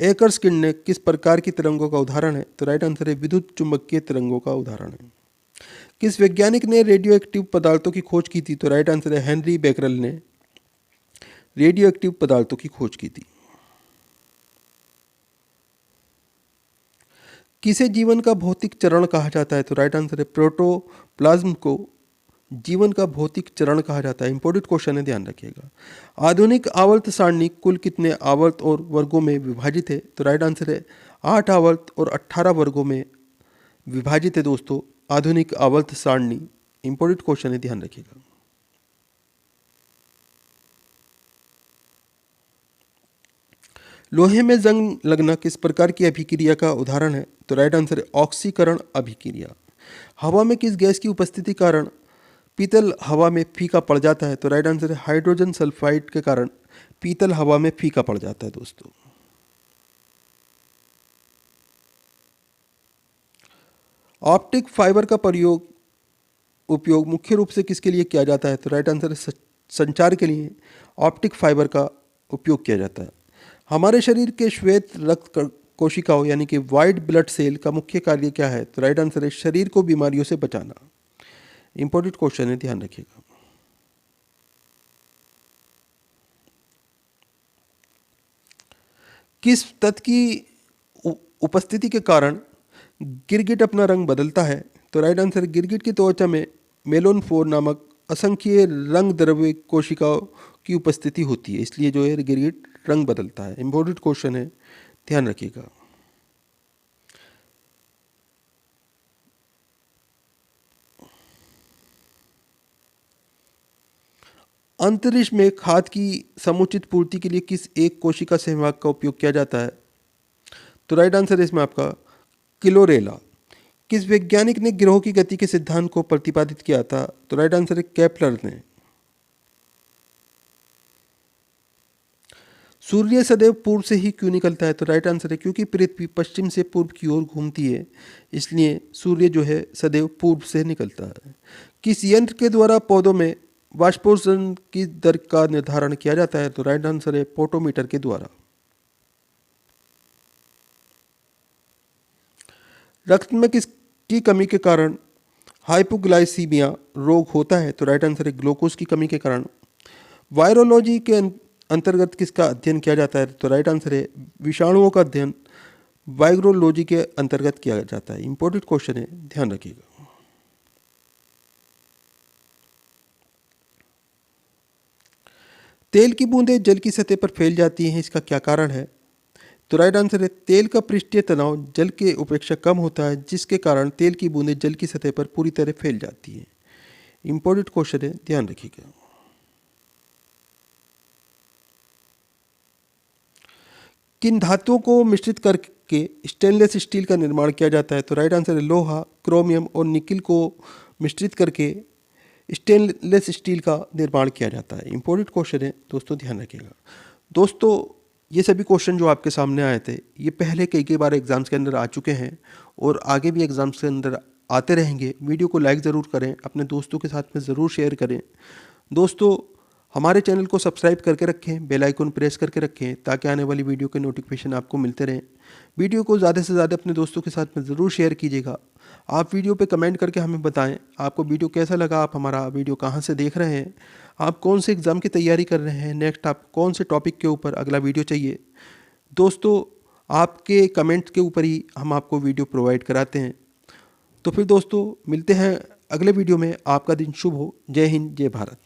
एकर्स किरणें किस प्रकार की तरंगों का उदाहरण है? तो राइट आंसर है विद्युत चुंबकीय तरंगों का उदाहरण है। किस वैज्ञानिक ने रेडियो एक्टिव पदार्थों की खोज की थी? तो राइट आंसर है हेनरी बेकरल ने रेडियो एक्टिव पदार्थों की खोज की थी। किसे जीवन का भौतिक चरण कहा जाता है? तो राइट आंसर है प्रोटोप्लाज्म को जीवन का भौतिक चरण कहा जाता है। इंपॉर्टेंट क्वेश्चन है, ध्यान रखिएगा। आधुनिक आवर्त सारणी कुल कितने आवर्त और वर्गों में विभाजित है? तो राइट आंसर है 8 आवर्त और 18 वर्गों में विभाजित है दोस्तों आधुनिक आवर्त सारणी। इंपॉर्टेंट क्वेश्चन है, ध्यान रखिएगा। लोहे में जंग लगना किस प्रकार की अभिक्रिया का उदाहरण है? तो राइट आंसर है ऑक्सीकरण अभिक्रिया। हवा में किस गैस की उपस्थिति कारण पीतल हवा में फीका पड़ जाता है? तो राइट आंसर है हाइड्रोजन सल्फाइड के कारण पीतल हवा में फीका पड़ जाता है दोस्तों। ऑप्टिक फाइबर का उपयोग मुख्य रूप से किसके लिए किया जाता है? तो राइट आंसर है संचार के लिए ऑप्टिक फाइबर का उपयोग किया जाता है। हमारे शरीर के श्वेत रक्त कोशिकाओं यानी कि वाइट ब्लड सेल का मुख्य कार्य क्या है? तो राइट आंसर है शरीर को बीमारियों से बचाना। इंपॉर्टेंट क्वेश्चन है, ध्यान रखिएगा। किस तत्व की उपस्थिति के कारण गिरगिट अपना रंग बदलता है? तो राइट आंसर है गिरगिट की त्वचा में मेलोनोफोर नामक असंख्य रंग द्रव्य कोशिकाओं की उपस्थिति होती है, इसलिए जो है गिरगिट रंग बदलता है। इंपॉर्टेंट क्वेश्चन है, ध्यान रखिएगा। अंतरिक्ष में खाद की समुचित पूर्ति के लिए किस एक कोशिका संवाहक का उपयोग किया जाता है? तो राइट आंसर है इसमें आपका क्लोरेला। किस वैज्ञानिक ने ग्रहों की गति के सिद्धांत को प्रतिपादित किया था? तो राइट आंसर है केपलर ने। सूर्य सदैव पूर्व से ही क्यों निकलता है? तो राइट आंसर है क्योंकि पृथ्वी पश्चिम से पूर्व की ओर घूमती है, इसलिए सूर्य जो है सदैव पूर्व से निकलता है। किस यंत्र के द्वारा पौधों में वाष्पोत्सर्जन की दर का निर्धारण किया जाता है? तो राइट आंसर है पोटोमीटर के द्वारा। रक्त में किसकी कमी के कारण हाइपोग्लाइसीमिया रोग होता है? तो राइट आंसर है ग्लूकोज की कमी के कारण। वायरोलॉजी के अंतर्गत किसका अध्ययन किया जाता है? तो राइट आंसर है विषाणुओं का अध्ययन वायरोलॉजी के अंतर्गत किया जाता है। इंपॉर्टेंट क्वेश्चन है, ध्यान रखिएगा। तेल की बूंदें जल की सतह पर फैल जाती हैं, इसका क्या कारण है? तो राइट आंसर है तेल का पृष्ठीय तनाव जल के अपेक्षा कम होता है, जिसके कारण तेल की बूंदें जल की सतह पर पूरी तरह फैल जाती हैं। इंपॉर्टेंट क्वेश्चन है, ध्यान रखिएगा। किन धातुओं को मिश्रित करके स्टेनलेस स्टील का निर्माण किया जाता है? तो राइट आंसर है लोहा, क्रोमियम और निकिल को मिश्रित करके स्टेनलेस स्टील का निर्माण किया जाता है। इंपॉर्टेंट क्वेश्चन है दोस्तों, ध्यान रखिएगा। दोस्तों ये सभी क्वेश्चन जो आपके सामने आए थे, ये पहले कई बार एग्जाम्स के अंदर आ चुके हैं और आगे भी एग्जाम्स के अंदर आते रहेंगे। वीडियो को लाइक ज़रूर करें, अपने दोस्तों के साथ में ज़रूर शेयर करें। दोस्तों हमारे चैनल को सब्सक्राइब करके रखें, बेल आइकन प्रेस करके रखें, ताकि आने वाली वीडियो के नोटिफिकेशन आपको मिलते रहें। वीडियो को ज़्यादा से ज़्यादा अपने दोस्तों के साथ में ज़रूर शेयर कीजिएगा। आप वीडियो पे कमेंट करके हमें बताएं आपको वीडियो कैसा लगा, आप हमारा वीडियो कहाँ से देख रहे हैं, आप कौन से एग्ज़ाम की तैयारी कर रहे हैं, नेक्स्ट आप कौन से टॉपिक के ऊपर अगला वीडियो चाहिए। दोस्तों आपके कमेंट्स के ऊपर ही हम आपको वीडियो प्रोवाइड कराते हैं। तो फिर दोस्तों मिलते हैं अगले वीडियो में। आपका दिन शुभ हो। जय हिंद, जय भारत।